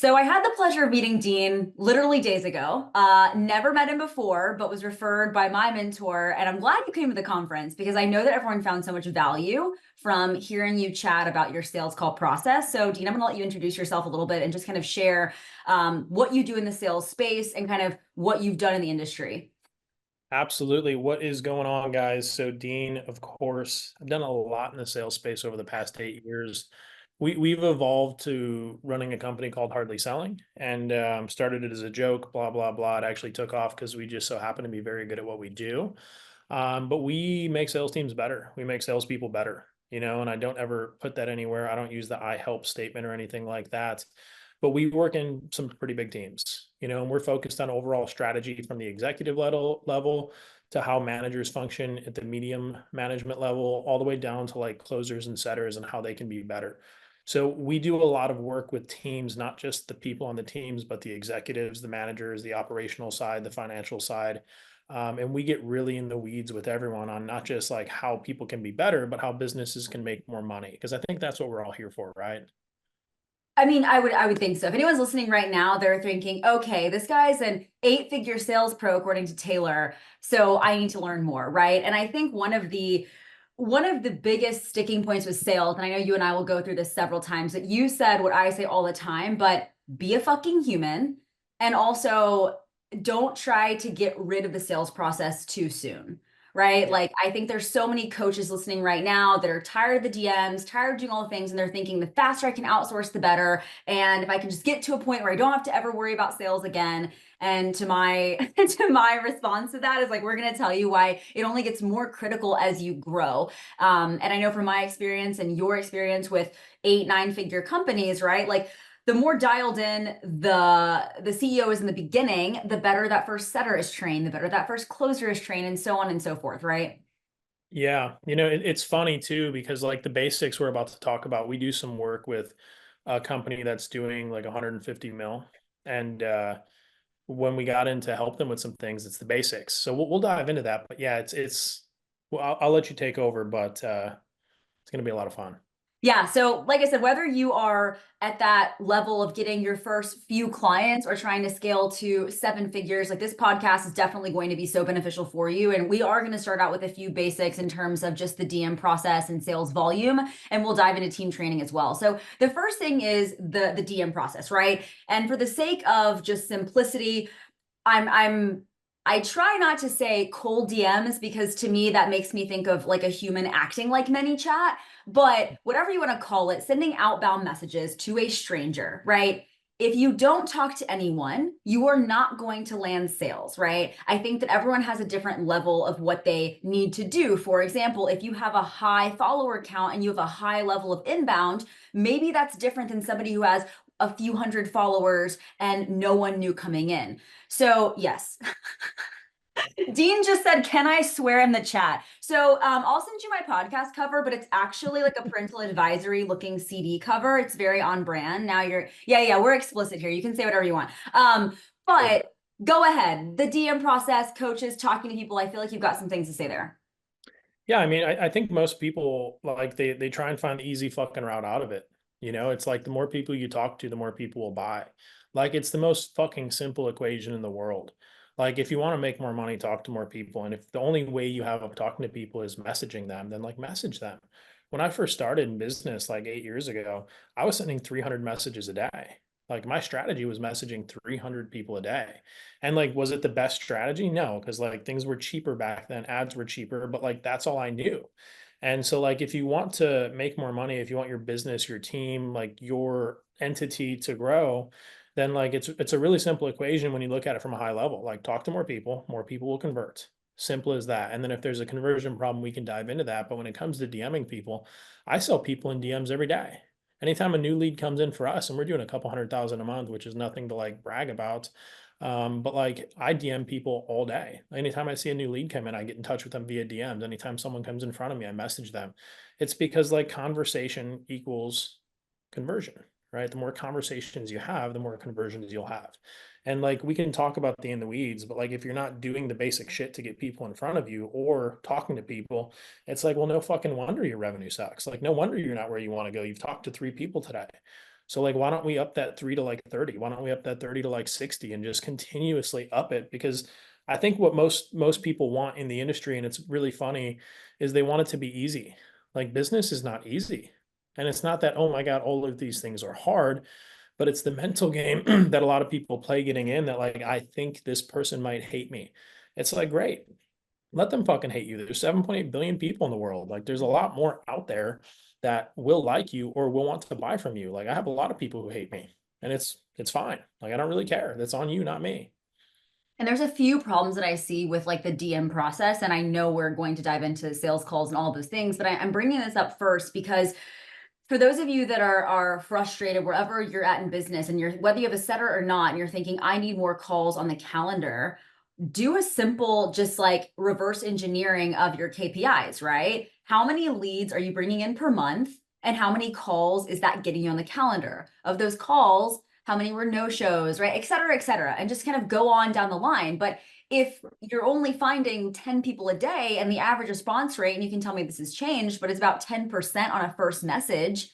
So I had the pleasure of meeting Dean literally days ago. Never met him before, but was referred by my mentor. And I'm glad you came to the conference because I know that everyone found so much value from hearing you chat about your sales call process. So Dean, I'm going to let you introduce yourself a little bit and just kind of share what you do in the sales space and kind of what you've done in the industry. Absolutely. What is going on, guys? So, Dean, of course, I've done a lot in the sales space over the past 8 years. We've evolved to running a company called Hardly Selling and started it as a joke, blah, blah, blah. It actually took off because we just so happen to be very good at what we do. But we make sales teams better. We make salespeople better, and I don't ever put that anywhere. I don't use the I help statement or anything like that. But we work in some pretty big teams, and we're focused on overall strategy from the executive level to how managers function at the medium management level, all the way down to like closers and setters and how they can be better. So we do a lot of work with teams, not just the people on the teams, but the executives, the managers, the operational side, the financial side. And we get really in the weeds with everyone on not just like how people can be better, but how businesses can make more money. Because I think that's what we're all here for, right? I mean, I would think so. If anyone's listening right now, they're thinking, okay, this guy's an eight-figure sales pro according to Taeler, so I need to learn more, right? And I think one of the biggest sticking points with sales, and I know you and I will go through this several times, that you said what I say all the time, but be a fucking human, and also don't try to get rid of the sales process too soon. Right. Yeah. Like, I think there's so many coaches listening right now that are tired of the DMs, tired of doing all the things, and they're thinking the faster I can outsource, the better. And if I can just get to a point where I don't have to ever worry about sales again. And to my to my response to that is like, we're going to tell you why it only gets more critical as you grow. And I know from my experience and your experience with 8, 9 figure companies, right? Like, the more dialed in the CEO is in the beginning, the better that first setter is trained, the better that first closer is trained, and so on and so forth, right? Yeah, it's funny too because like the basics we're about to talk about, we do some work with a company that's doing like 150 mil, and when we got in to help them with some things, it's the basics. So we'll dive into that. But yeah, it's well, I'll let you take over, but it's gonna be a lot of fun. Yeah. So, like I said, whether you are at that level of getting your first few clients or trying to scale to 7 figures, like, this podcast is definitely going to be so beneficial for you. And we are going to start out with a few basics in terms of just the DM process and sales volume. And we'll dive into team training as well. So, the first thing is the DM process, right? And for the sake of just simplicity, I try not to say cold DMs because to me that makes me think of like a human acting like ManyChat, but whatever you want to call it, sending outbound messages to a stranger, right? If you don't talk to anyone, you are not going to land sales, right? I think that everyone has a different level of what they need to do. For example, if you have a high follower count and you have a high level of inbound, maybe that's different than somebody who has a few hundred followers and no one new coming in. So, yes. Dean just said, "Can I swear in the chat?" So, I'll send you my podcast cover, but it's actually like a parental advisory looking CD cover. It's very on brand. Now yeah, we're explicit here. You can say whatever you want. Good. But go ahead. The DM process, coaches, talking to people. I feel like you've got some things to say there. Yeah, I mean, I think most people like they try and find the easy fucking route out of it. It's like the more people you talk to, the more people will buy. Like it's the most fucking simple equation in the world. Like if you want to make more money, talk to more people. And if the only way you have of talking to people is messaging them, then like message them. When I first started in business like 8 years ago, I was sending 300 messages a day. Like my strategy was messaging 300 people a day. And like, was it the best strategy? No, because like things were cheaper back then, ads were cheaper, but like that's all I knew. And so, like, if you want to make more money, if you want your business, your team, like your entity to grow, then like it's a really simple equation when you look at it from a high level. Like, talk to more people will convert. Simple as that. And then if there's a conversion problem, we can dive into that. But when it comes to DMing people, I sell people in DMs every day. Anytime a new lead comes in for us, and we're doing a couple 100,000 a month, which is nothing to like brag about, but like I DM people all day. Anytime I see a new lead come in, I get in touch with them via DMs. Anytime someone comes in front of me, I message them. It's because like conversation equals conversion, right? The more conversations you have, the more conversions you'll have. And like we can talk about the in the weeds, but like if you're not doing the basic shit to get people in front of you or talking to people, it's like, well, no fucking wonder your revenue sucks. Like no wonder you're not where you want to go. You've talked to 3 people today. So like, why don't we up that 3 to like 30? Why don't we up that 30 to like 60 and just continuously up it? Because I think what most people want in the industry, and it's really funny, is they want it to be easy. Like business is not easy. And it's not that, oh my God, all of these things are hard, but it's the mental game that a lot of people play getting in, that like, I think this person might hate me. It's like, great, let them fucking hate you. There's 7.8 billion people in the world. Like there's a lot more out there that will like you or will want to buy from you. Like I have a lot of people who hate me, and it's fine. Like I don't really care. That's on you, not me. And there's a few problems that I see with like the DM process. And I know we're going to dive into sales calls and all those things, but I'm bringing this up first because for those of you that are frustrated wherever you're at in business, and you're, whether you have a setter or not, and you're thinking, I need more calls on the calendar, do a simple, just like reverse engineering of your KPIs, right? How many leads are you bringing in per month? And how many calls is that getting you on the calendar? Of those calls, how many were no shows, right? Et cetera, et cetera. And just kind of go on down the line. But if you're only finding 10 people a day and the average response rate, and you can tell me this has changed, but it's about 10% on a first message,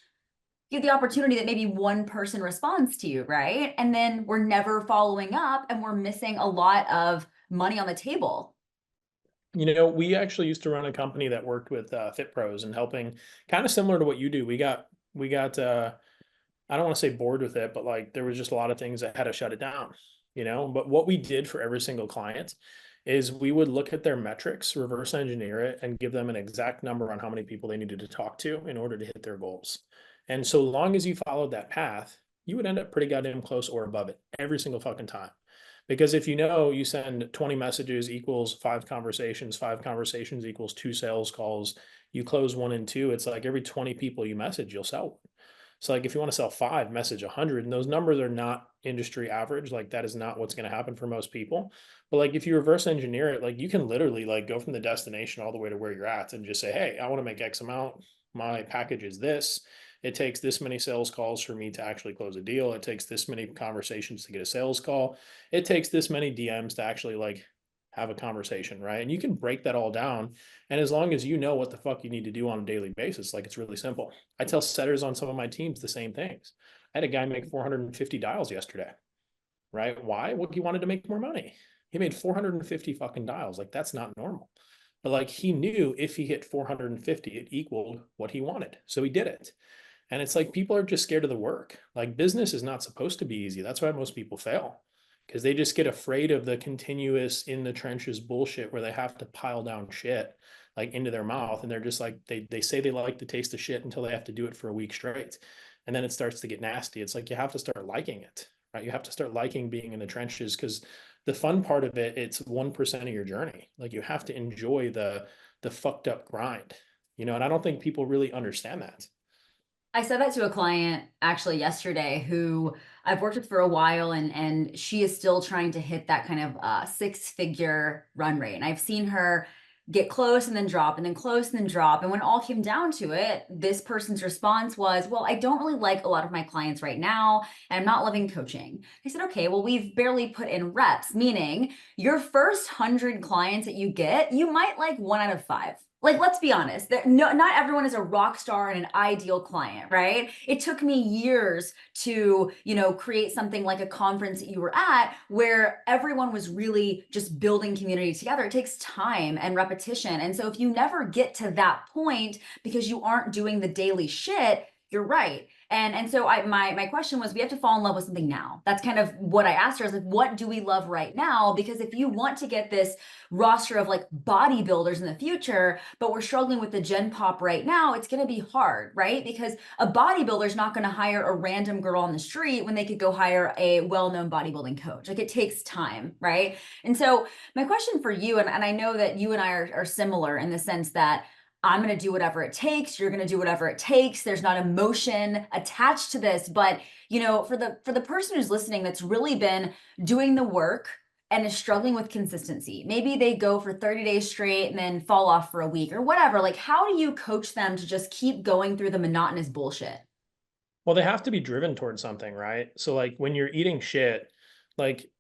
you have the opportunity that maybe one person responds to you, right? And then we're never following up and we're missing a lot of money on the table. You know, we actually used to run a company that worked with Fit Pros and helping, kind of similar to what you do. We got I don't want to say bored with it, but like there was just a lot of things that had to shut it down, you know. But what we did for every single client is we would look at their metrics, reverse engineer it, and give them an exact number on how many people they needed to talk to in order to hit their goals. And so long as you followed that path, you would end up pretty goddamn close or above it every single fucking time. Because if you know you send 20 messages equals 5 conversations equals 2 sales calls, you close 1 and 2, it's like every 20 people you message, you'll sell one. So like if you want to sell 5, message 100, and those numbers are not industry average. Like that is not what's going to happen for most people. But like if you reverse engineer it, like you can literally like go from the destination all the way to where you're at and just say, hey, I want to make X amount. My package is this. It takes this many sales calls for me to actually close a deal. It takes this many conversations to get a sales call. It takes this many DMs to actually like have a conversation, right? And you can break that all down. And as long as you know what the fuck you need to do on a daily basis, like it's really simple. I tell setters on some of my teams the same things. I had a guy make 450 dials yesterday, right? Why? Well, he wanted to make more money. He made 450 fucking dials. Like that's not normal. But like he knew if he hit 450, it equaled what he wanted. So he did it. And it's like people are just scared of the work. Like business is not supposed to be easy. That's why most people fail, because they just get afraid of the continuous in the trenches bullshit where they have to pile down shit like into their mouth. And they're just like, they say they like the taste of shit until they have to do it for a week straight. And then it starts to get nasty. It's like you have to start liking it, right? You have to start liking being in the trenches, because the fun part of it, it's 1% of your journey. Like you have to enjoy the fucked up grind, you know, and I don't think people really understand that. I said that to a client actually yesterday who I've worked with for a while, and she is still trying to hit that kind of 6-figure run rate. And I've seen her get close and then drop and then close and then drop. And when it all came down to it, this person's response was, well, I don't really like a lot of my clients right now, and I'm not loving coaching. I said, okay, well, we've barely put in reps, meaning your first 100 clients that you get, you might like 1 out of 5. Like, let's be honest, not everyone is a rock star and an ideal client, right? It took me years to, create something like a conference that you were at where everyone was really just building community together. It takes time and repetition. And so if you never get to that point because you aren't doing the daily shit, you're right. And so my question was, we have to fall in love with something now. That's kind of what I asked her. I was like, what do we love right now? Because if you want to get this roster of like bodybuilders in the future, but we're struggling with the gen pop right now, it's going to be hard, right? Because a bodybuilder is not going to hire a random girl on the street when they could go hire a well-known bodybuilding coach. Like it takes time, right? And so my question for you, and I know that you and I are similar in the sense that I'm going to do whatever it takes. You're going to do whatever it takes. There's not emotion attached to this, but for the person who's listening that's really been doing the work and is struggling with consistency. Maybe they go for 30 days straight and then fall off for a week or whatever. Like, how do you coach them to just keep going through the monotonous bullshit? Well, they have to be driven towards something, right? So like when you're eating shit, like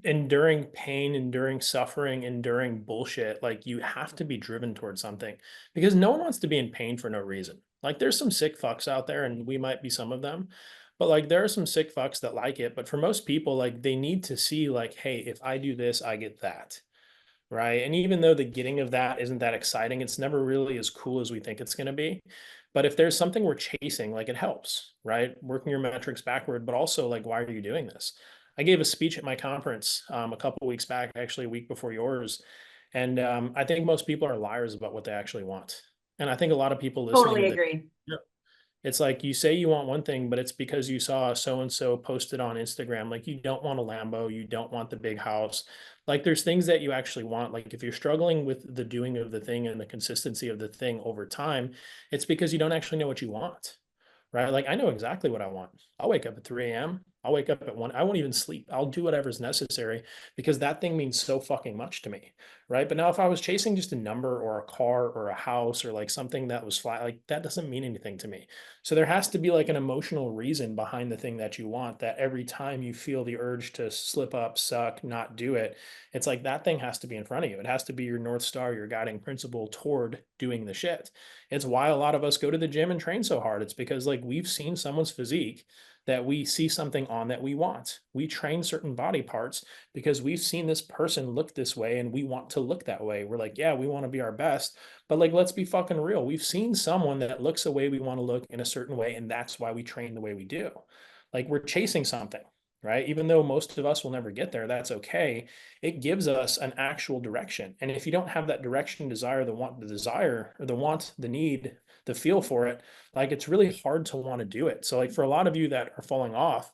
enduring pain, enduring suffering, enduring bullshit, like you have to be driven towards something, because no one wants to be in pain for no reason. Like there's some sick fucks out there, and we might be some of them, But like there are some sick fucks that like it, but for most people, like they need to see like, hey, if I do this, I get that. Right. And even though the getting of that isn't that exciting, it's never really as cool as we think it's going to be. But if there's something we're chasing, like it helps, right? Working your metrics backward, but also like, why are you doing this? I gave a speech at my conference a couple weeks back, actually a week before yours. And I think most people are liars about what they actually want. And I think a lot of people listening Totally to this, agree. it's like you say you want one thing, but it's because you saw so and so posted on Instagram. Like you don't want a Lambo, you don't want the big house. Like there's things that you actually want. Like if you're struggling with the doing of the thing and the consistency of the thing over time, it's because you don't actually know what you want. Right? Like I know exactly what I want. I'll wake up at 3 a.m. I'll wake up at 1. I won't even sleep. I'll do whatever's necessary because that thing means so fucking much to me. Right. But now if I was chasing just a number or a car or a house or like something that was flat, like that doesn't mean anything to me. So there has to be like an emotional reason behind the thing that you want, that every time you feel the urge to slip up, suck, not do it, it's like that thing has to be in front of you. It has to be your North Star, your guiding principle toward doing the shit. It's why a lot of us go to the gym and train so hard. It's because like we've seen someone's physique that we see something on that we want. We train certain body parts because we've seen this person look this way and we want to look that way. We're like, yeah, we want to be our best. But like, let's be fucking real. We've seen someone that looks the way we want to look in a certain way, and that's why we train the way we do. Like we're chasing something, right? Even though most of us will never get there, that's okay. It gives us an actual direction. And if you don't have that direction, desire, the want, the desire, or the want, the need, the feel for it, like it's really hard to want to do it. So like for a lot of you that are falling off,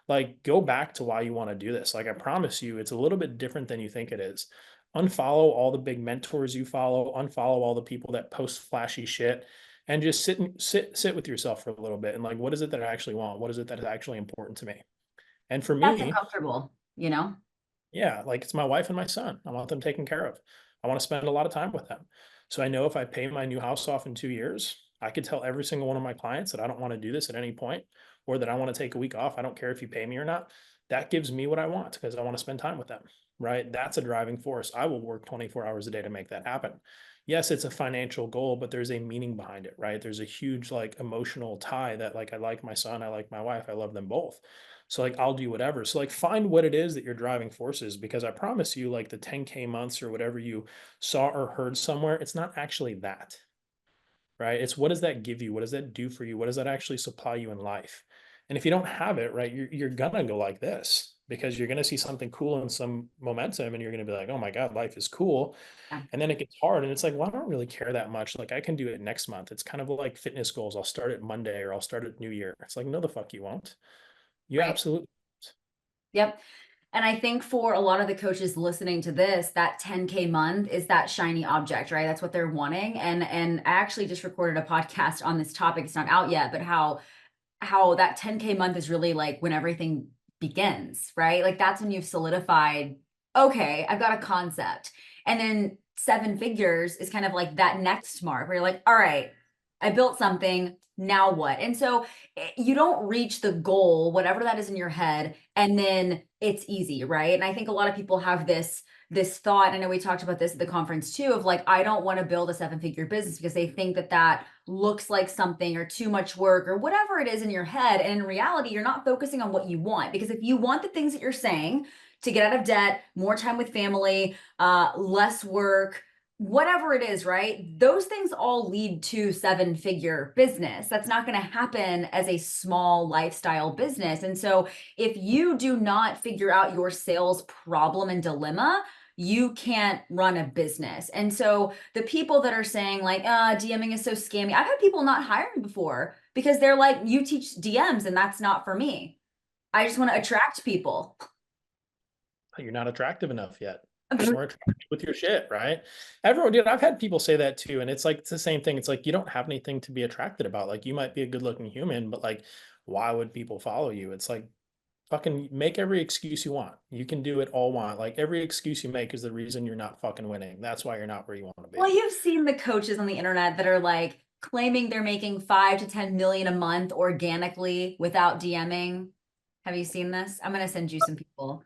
like go back to why you want to do this. Like I promise you, it's a little bit different than you think it is. Unfollow all the big mentors you follow, unfollow all the people that post flashy shit, and just sit with yourself for a little bit and like, what is it that I actually want? What is it that is actually important to me? And for That's me, uncomfortable, you know? yeah, like it's my wife and my son. I want them taken care of. I want to spend a lot of time with them. So I know if I pay my new house off in 2 years, I could tell every single one of my clients that I don't want to do this at any point, or that I want to take a week off. I don't care if you pay me or not. That gives me what I want because I want to spend time with them, right? That's a driving force. I will work 24 hours a day to make that happen. Yes, it's a financial goal, but there's a meaning behind it, right? There's a huge like emotional tie that like I like my son, I like my wife, I love them both. So like I'll do whatever. So like find what it is that your driving force is, because I promise you like the 10K months or whatever you saw or heard somewhere, it's not actually that, right? It's what does that give you? What does that do for you? What does that actually supply you in life? And if you don't have it, right, you're gonna go like this because you're gonna see something cool and some momentum and you're gonna be like, oh my God, life is cool. Yeah, And then it gets hard and it's like, well, I don't really care that much. Like I can do it next month. It's kind of like fitness goals. I'll start it Monday or I'll start it New Year. It's like, no, the fuck you won't. You right. absolutely won't. Yep. And I think for a lot of the coaches listening to this, that 10K month is that shiny object, right? That's what they're wanting. And I actually just recorded a podcast on this topic. It's not out yet, but how that 10K month is really like when everything begins, right? Like that's when you've solidified, okay, I've got a concept. And then 7 figures is kind of like that next mark where you're like, all right, I built something. Now what? And so you don't reach the goal, whatever that is in your head, and then it's easy, right? And I think a lot of people have this thought. I know we talked about this at the conference too, of like, I don't want to build a 7 figure business because they think that that looks like something or too much work or whatever it is in your head. And in reality, you're not focusing on what you want, because if you want the things that you're saying, to get out of debt, more time with family, less work, whatever it is, right? Those things all lead to 7 figure business. That's not going to happen as a small lifestyle business. And so if you do not figure out your sales problem and dilemma, you can't run a business. And so the people that are saying like, DMing is so scammy, I've had people not hire me before because they're like, you teach DMs and that's not for me. I just want to attract people. You're not attractive enough yet. Get more attractive with your shit, right? Everyone, dude, I've had people say that too. And it's like, it's the same thing. It's like, you don't have anything to be attracted about. Like, you might be a good looking human, but like, why would people follow you? It's like, fucking make every excuse you want. You can do it all want. Like, every excuse you make is the reason you're not fucking winning. That's why you're not where you want to Well, be. you've seen the coaches on the internet that are like claiming they're making 5 to 10 million a month organically without DMing. Have you seen this? I'm going to send you some people.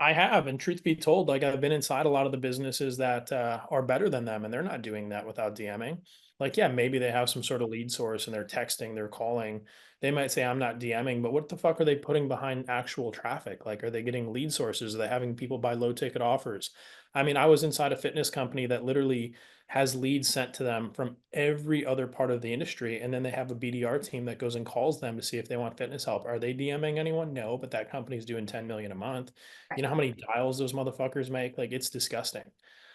I have, and truth be told, like I've been inside a lot of the businesses that are better than them, and they're not doing that without DMing. Like, yeah, maybe they have some sort of lead source and they're texting, they're calling. They might say, I'm not DMing, but what the fuck are they putting behind actual traffic? Like, are they getting lead sources? Are they having people buy low ticket offers? I mean, I was inside a fitness company that literally has leads sent to them from every other part of the industry. And then they have a BDR team that goes and calls them to see if they want fitness help. Are they DMing anyone? No, but that company's doing 10 million a month. You know how many dials those motherfuckers make? Like, it's disgusting.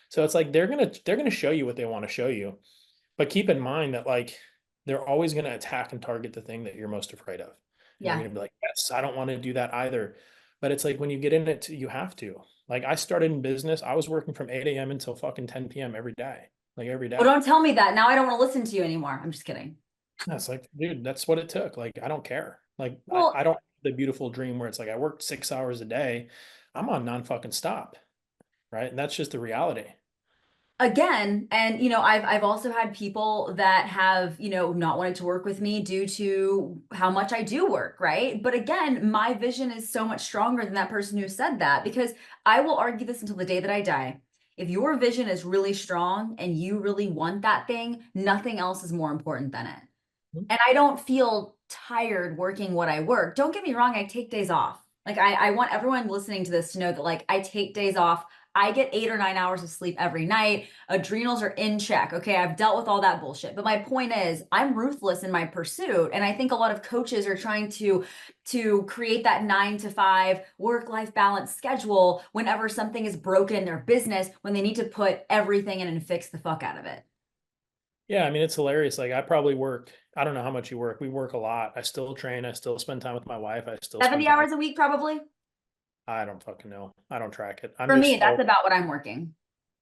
So it's like they're gonna show you what they want to show you. But keep in mind that like they're always going to attack and target the thing that you're most afraid of. And you're Yeah. going to be like, yes, I don't want to do that either. But it's like when you get in it, you have to. Like I started in business, I was working from 8 a.m. until fucking 10 p.m. every day, like every Well, day. don't tell me that. Now I don't want to listen to you anymore. I'm just kidding. That's like, dude, that's what it took. Like, I don't care. Like, Well, I don't have the beautiful dream where it's like I worked 6 hours a day. I'm on non fucking stop. Right. And that's just the reality. again, and I've also had people that have not wanted to work with me due to how much I do work, right? But again, my vision is so much stronger than that person who said that, because I will argue this until the day that I die. If your vision is really strong and you really want that thing, nothing else is more important than it. Mhm. And I don't feel tired working what I work. Don't get me wrong, I take days off. Like I want everyone listening to this to know that like I take days off. I get 8 or 9 hours of sleep every night. Adrenals are in check. Okay, I've dealt with all that bullshit. But my point is, I'm ruthless in my pursuit, and I think a lot of coaches are trying to create that 9 to 5 work-life balance schedule whenever something is broken in their business, when they need to put everything in and fix the fuck out of it. Yeah, I mean, it's hilarious. Like I probably work, I don't know how much you work. We work a lot. I still train. I still spend time with my wife. I still spend 70 time. hours a week, probably. I don't fucking know. I don't track it. I'm For me, just, that's oh, about what I'm working.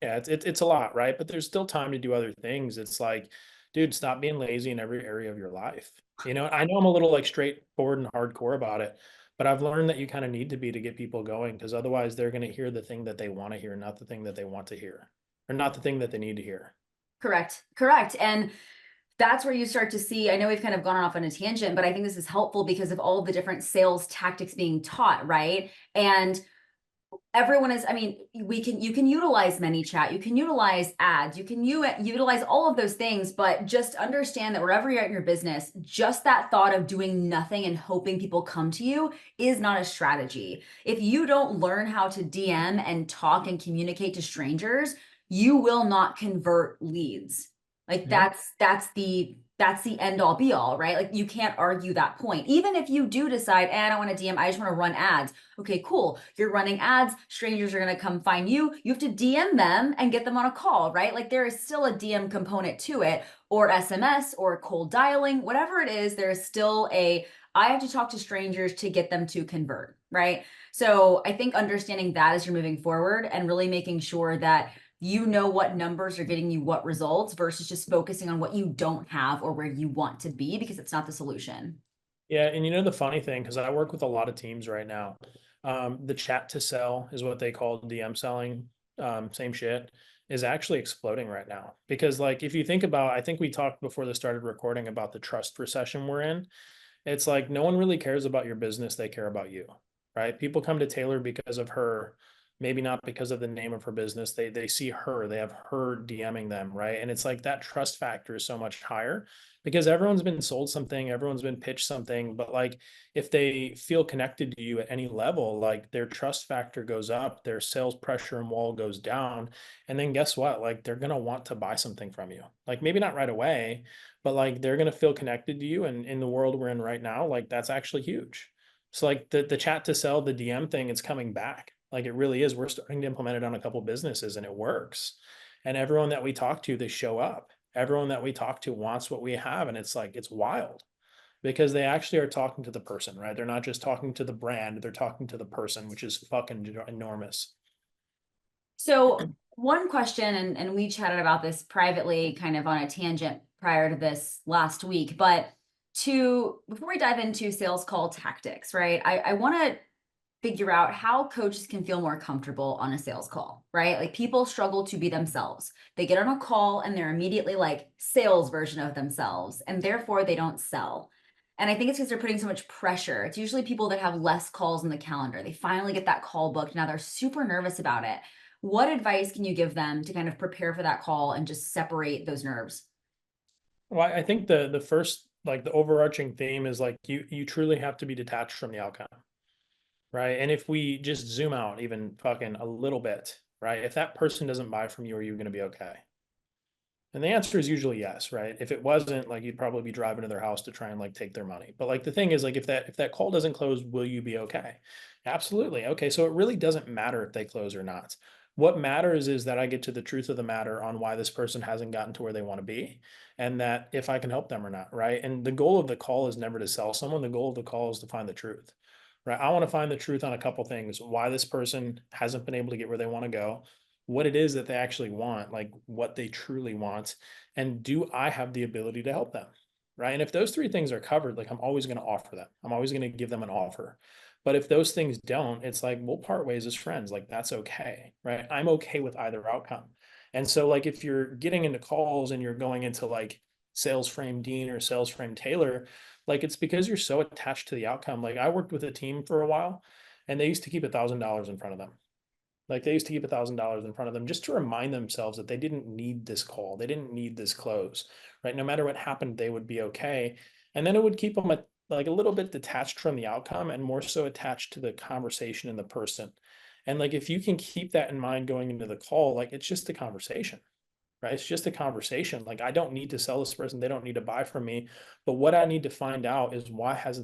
yeah, it's a lot, right? But there's still time to do other things. It's like, dude, stop being lazy in every area of your life. You know, I know I'm a little like straightforward and hardcore about it, but I've learned that you kind of need to be to get people going because otherwise they're going to hear the thing that they want to hear, not the thing that they want to hear, or not the thing that they need to hear. Correct. Correct. And that's where you start to see, I know we've kind of gone off on a tangent, but I think this is helpful because of all of the different sales tactics being taught, right? And everyone is, I mean, you can utilize ManyChat, you can utilize ads, you can utilize all of those things, but just understand that wherever you're at in your business, just that thought of doing nothing and hoping people come to you is not a strategy. If you don't learn how to DM and talk and communicate to strangers, you will not convert leads. Like Yeah. that's the end all be all, right? Like you can't argue that point. Even if you do decide, I don't want to DM, I just want to run ads. Okay, cool. You're running ads, strangers are going to come find you. You have to DM them and get them on a call, right? Like there is still a DM component to it, or SMS or cold dialing, whatever it is, there is still I have to talk to strangers to get them to convert, right? So I think understanding that as you're moving forward and really making sure that you know what numbers are getting you what results versus just focusing on what you don't have or where you want to be, because it's not the solution. Yeah, and you know the funny thing, because I work with a lot of teams right now. The chat to sell is what they call DM selling. Same shit is actually exploding right now. Because like if you think about, I think we talked before this started recording about the trust recession we're in. It's like no one really cares about your business, they care about you, right? People come to Taylor because of her, maybe not because of the name of her business. They see her, they have her DMing them, right? And it's like that trust factor is so much higher because everyone's been sold something, everyone's been pitched something, but like if they feel connected to you at any level, like their trust factor goes up, their sales pressure and wall goes down, and then guess what? Like they're going to want to buy something from you. Like maybe not right away, but like they're going to feel connected to you, and in the world we're in right now, like that's actually huge. So like the chat to sell, the DM thing, it's coming back. Like it really is. We're starting to implement it on a couple businesses and it works. And everyone that we talk to, they show up. Everyone that we talk to wants what we have, and it's like it's wild because they actually are talking to the person, right? They're not just talking to the brand, they're talking to the person, which is fucking enormous. So one question, and we chatted about this privately, kind of on a tangent prior to this last week, but before we dive into sales call tactics, right? I want to figure out how coaches can feel more comfortable on a sales call, right? Like people struggle to be themselves. They get on a call and they're immediately like sales version of themselves, and therefore they don't sell. And I think it's because they're putting so much pressure. It's usually people that have less calls in the calendar. They finally get that call booked. Now they're super nervous about it. What advice can you give them to kind of prepare for that call and just separate those nerves? Well, I think the first, like, the overarching theme is like you truly have to be detached from the outcome, right? And if we just zoom out even fucking a little bit, right? If that person doesn't buy from you, are you going to be okay? And the answer is usually yes, right? If it wasn't, like, you'd probably be driving to their house to try and like take their money. But like the thing is, like, if that call doesn't close, will you be okay? Absolutely. Okay, so it really doesn't matter if they close or not. What matters is that I get to the truth of the matter on why this person hasn't gotten to where they want to be, and that if I can help them or not, right? And the goal of the call is never to sell someone. The goal of the call is to find the truth, right? I want to find the truth on a couple things: why this person hasn't been able to get where they want to go, what it is that they actually want, like what they truly want, and do I have the ability to help them? Right. And if those three things are covered, like, I'm always going to offer them, I'm always going to give them an offer. But if those things don't, it's like we'll part ways as friends. Like, that's okay. Right. I'm okay with either outcome. And so, like, if you're getting into calls and you're going into like sales frame Dean or sales frame Taylor, like, it's because you're so attached to the outcome. Like, I worked with a team for a while and they used to keep $1,000 in front of them. Like, they used to keep $1,000 in front of them just to remind themselves that they didn't need this call. They didn't need this close, right? No matter what happened, they would be okay. And then it would keep them like a little bit detached from the outcome and more so attached to the conversation and the person. And like, if you can keep that in mind going into the call, like, it's just a conversation, right? It's just a conversation. Like, I don't need to sell this person. They don't need to buy from me. But what I need to find out is why has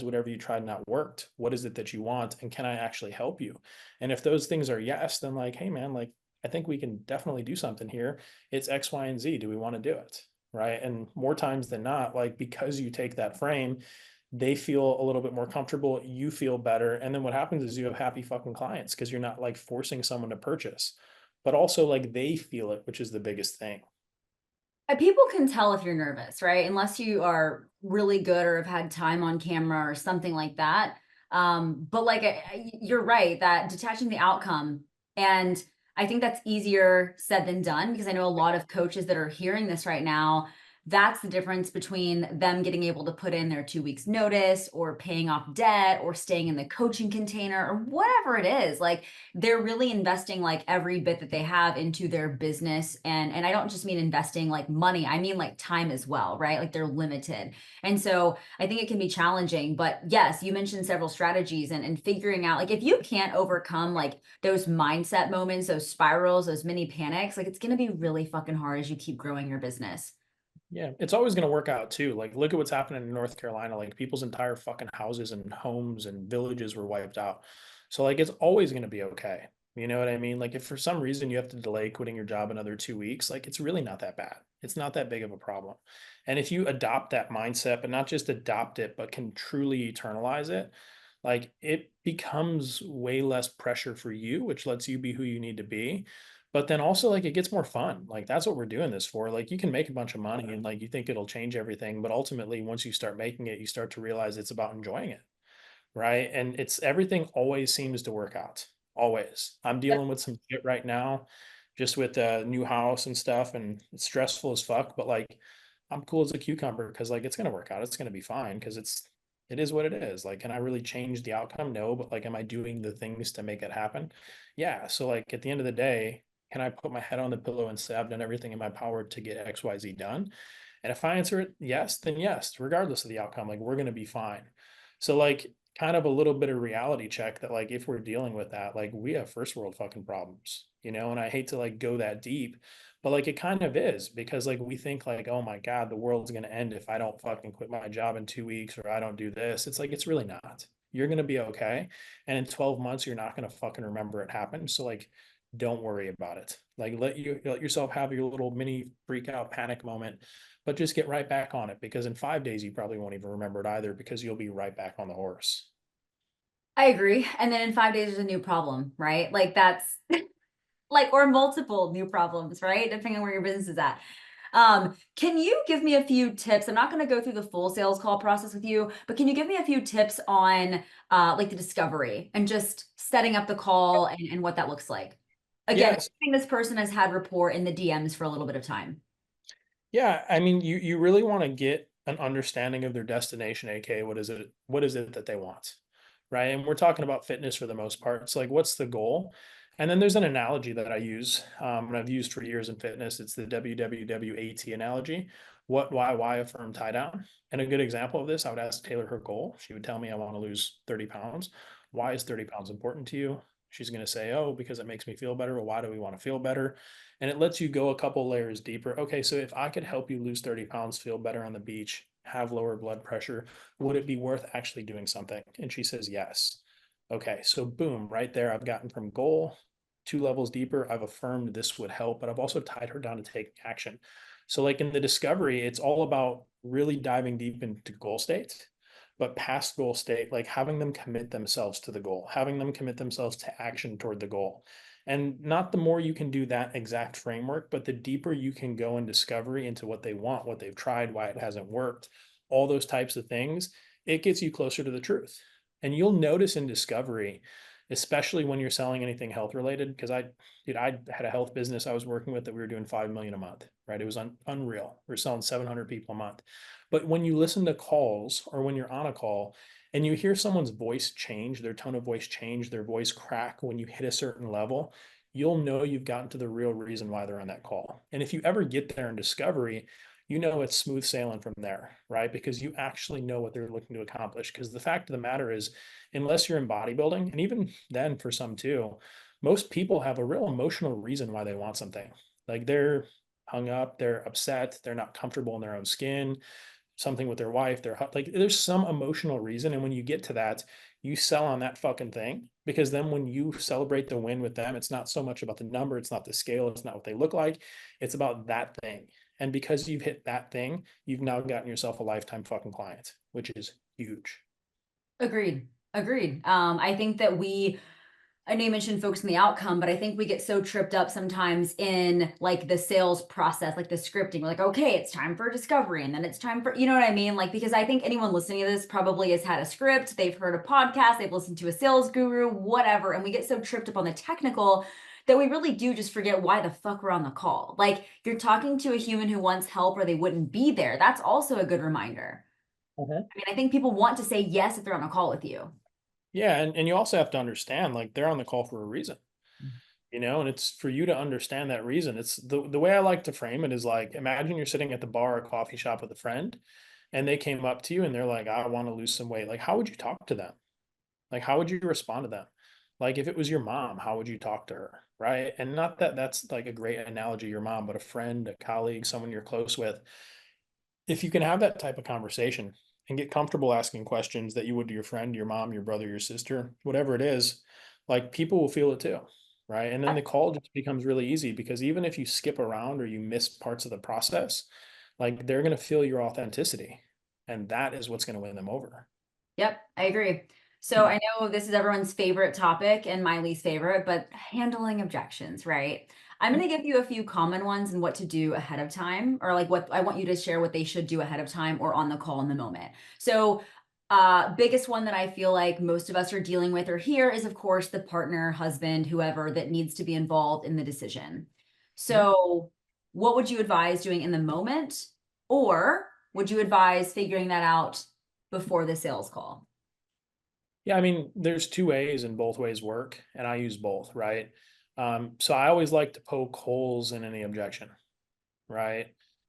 whatever you tried not worked? What is it that you want? And can I actually help you? And if those things are yes, then like, hey man, like, I think we can definitely do something here. It's X, Y, and Z. Do we want to do it? Right. And more times than not, like, because you take that frame, they feel a little bit more comfortable, you feel better. And then what happens is you have happy fucking clients because you're not like forcing someone to purchase, but also like they feel it, which is the biggest thing. People can tell if you're nervous, right? Unless you are really good or have had time on camera or something like that. But like you're right that detaching the outcome, and I think that's easier said than done because I know a lot of coaches that are hearing this right now. That's the difference between them getting able to put in their 2 weeks notice or paying off debt or staying in the coaching container or whatever it is. Like, they're really investing like every bit that they have into their business, and I don't just mean investing like money, I mean like time as well, right? Like, they're limited. And so I think it can be challenging, but yes, you mentioned several strategies, and figuring out like if you can't overcome like those mindset moments, those spirals, those mini panics, like it's going to be really fucking hard as you keep growing your business. Yeah, it's always going to work out too. Like, look at what's happening in North Carolina. Like, people's entire fucking houses and homes and villages were wiped out. So like, it's always going to be okay. You know what I mean? Like, if for some reason you have to delay quitting your job another 2 weeks, like, it's really not that bad. It's not that big of a problem. And if you adopt that mindset, but not just adopt it, but can truly eternalize it, like, it becomes way less pressure for you, which lets you be who you need to be. But then also, like, it gets more fun. Like, that's what we're doing this for. Like, you can make a bunch of money and like you think it'll change everything, but ultimately once you start making it, you start to realize it's about enjoying it, right? And it's everything always seems to work out. Always. I'm dealing with some shit right now, just with a new house and stuff, and it's stressful as fuck, but like, I'm cool as a cucumber because like it's gonna work out. It's gonna be fine because it is what it is. Like, can I really change the outcome? No, but like, am I doing the things to make it happen? Yeah. So like, at the end of the day, can I put my head on the pillow and say I've done everything in my power to get XYZ done? And if I answer it yes, then yes, regardless of the outcome, like, we're gonna be fine. So like, kind of a little bit of reality check that like, if we're dealing with that, like, we have first world fucking problems, you know? And I hate to like go that deep, but like, it kind of is, because like, we think like, oh my God, the world's going to end if I don't fucking quit my job in 2 weeks or I don't do this. It's like, it's really not. You're going to be okay. And in 12 months, you're not going to fucking remember it happened. So like, don't worry about it. Like, let yourself have your little mini freak out panic moment, but just get right back on it, because in 5 days, you probably won't even remember it either, because you'll be right back on the horse. I agree. And then in 5 days, there's a new problem, right? Like, that's like, or multiple new problems, right? Depending on where your business is at. Can you give me a few tips? I'm not going to go through the full sales call process with you, but can you give me a few tips on like the discovery and just setting up the call, and what that looks like? Again, Yes. assuming this person has had rapport in the DMs for a little bit of time. Yeah, I mean, you really want to get an understanding of their destination, aka what is it that they want, right? And we're talking about fitness for the most part. It's like, what's the goal? And then there's an analogy that I use, and I've used for years in fitness. It's the WWWAT analogy, Why a firm tie down? And a good example of this, I would ask Taylor her goal. She would tell me, I want to lose 30 pounds. Why is 30 pounds important to you? She's going to say, oh, because it makes me feel better. Well, why do we want to feel better? And it lets you go a couple layers deeper. Okay, so if I could help you lose 30 pounds, feel better on the beach, have lower blood pressure, would it be worth actually doing something? And she says, yes. Okay, so boom, right there, I've gotten from goal 2 levels deeper. I've affirmed this would help, but I've also tied her down to take action. So, like in the discovery, it's all about really diving deep into goal state, but past goal state, like having them commit themselves to the goal, having them commit themselves to action toward the goal. And not the more you can do that exact framework, but the deeper you can go in discovery into what they want, what they've tried, why it hasn't worked, all those types of things, it gets you closer to the truth. And you'll notice in discovery, especially when you're selling anything health related, because I had a health business I was working with that we were doing 5 million a month, right? It was unreal. We are selling 700 people a month. But when you listen to calls or when you're on a call and you hear someone's voice change, their tone of voice change, their voice crack when you hit a certain level, you'll know you've gotten to the real reason why they're on that call. And if you ever get there in discovery, you know it's smooth sailing from there, right? Because you actually know what they're looking to accomplish. Because the fact of the matter is, unless you're in bodybuilding, and even then for some too, most people have a real emotional reason why they want something. Like they're hung up, they're upset, they're not comfortable in their own skin, something with their wife, they're like, there's some emotional reason. And when you get to that, you sell on that fucking thing. Because then when you celebrate the win with them, it's not so much about the number, it's not the scale, it's not what they look like, it's about that thing. And because you've hit that thing, you've now gotten yourself a lifetime fucking client, which is huge. Agreed. Agreed. I think that I know you mentioned focusing on the outcome, but I think we get so tripped up sometimes in like the sales process, like the scripting. We're like, okay, it's time for discovery, and then it's time for, you know what I mean? Like, because I think anyone listening to this probably has had a script, they've heard a podcast, they've listened to a sales guru, whatever. And we get so tripped up on the technical that we really do just forget why the fuck we're on the call. Like, you're talking to a human who wants help or they wouldn't be there. That's also a good reminder. Mhm. I mean, I think people want to say yes if they're on a call with you. Yeah, and you also have to understand, like they're on the call for a reason, and it's for you to understand that reason. It's the way I like to frame it is like, imagine you're sitting at the bar or coffee shop with a friend, and they came up to you and they're like, I want to lose some weight. Like, how would you talk to them? Like, how would you respond to them? Like, if it was your mom, how would you talk to her? Right. And not that that's like a great analogy, your mom, but a friend, a colleague, someone you're close with. If you can have that type of conversation and get comfortable asking questions that you would to your friend, your mom, your brother, your sister, whatever it is, like people will feel it too. Right. And then the call just becomes really easy because even if you skip around or you miss parts of the process, like they're going to feel your authenticity. And that is what's going to win them over. Yep, I agree. So I know this is everyone's favorite topic and my least favorite, but handling objections, right? I'm going to give you a few common ones and what to do ahead of time, or like what I want you to share what they should do ahead of time or on the call in the moment. So, biggest one that I feel like most of us are dealing with or here is, of course, the partner, husband, whoever that needs to be involved in the decision. Mhm. So, what would you advise doing in the moment, or would you advise figuring that out before the sales call? Yeah, I mean, there's 2 ways and both ways work, and I use both, right? So I always like to poke holes in any objection, right?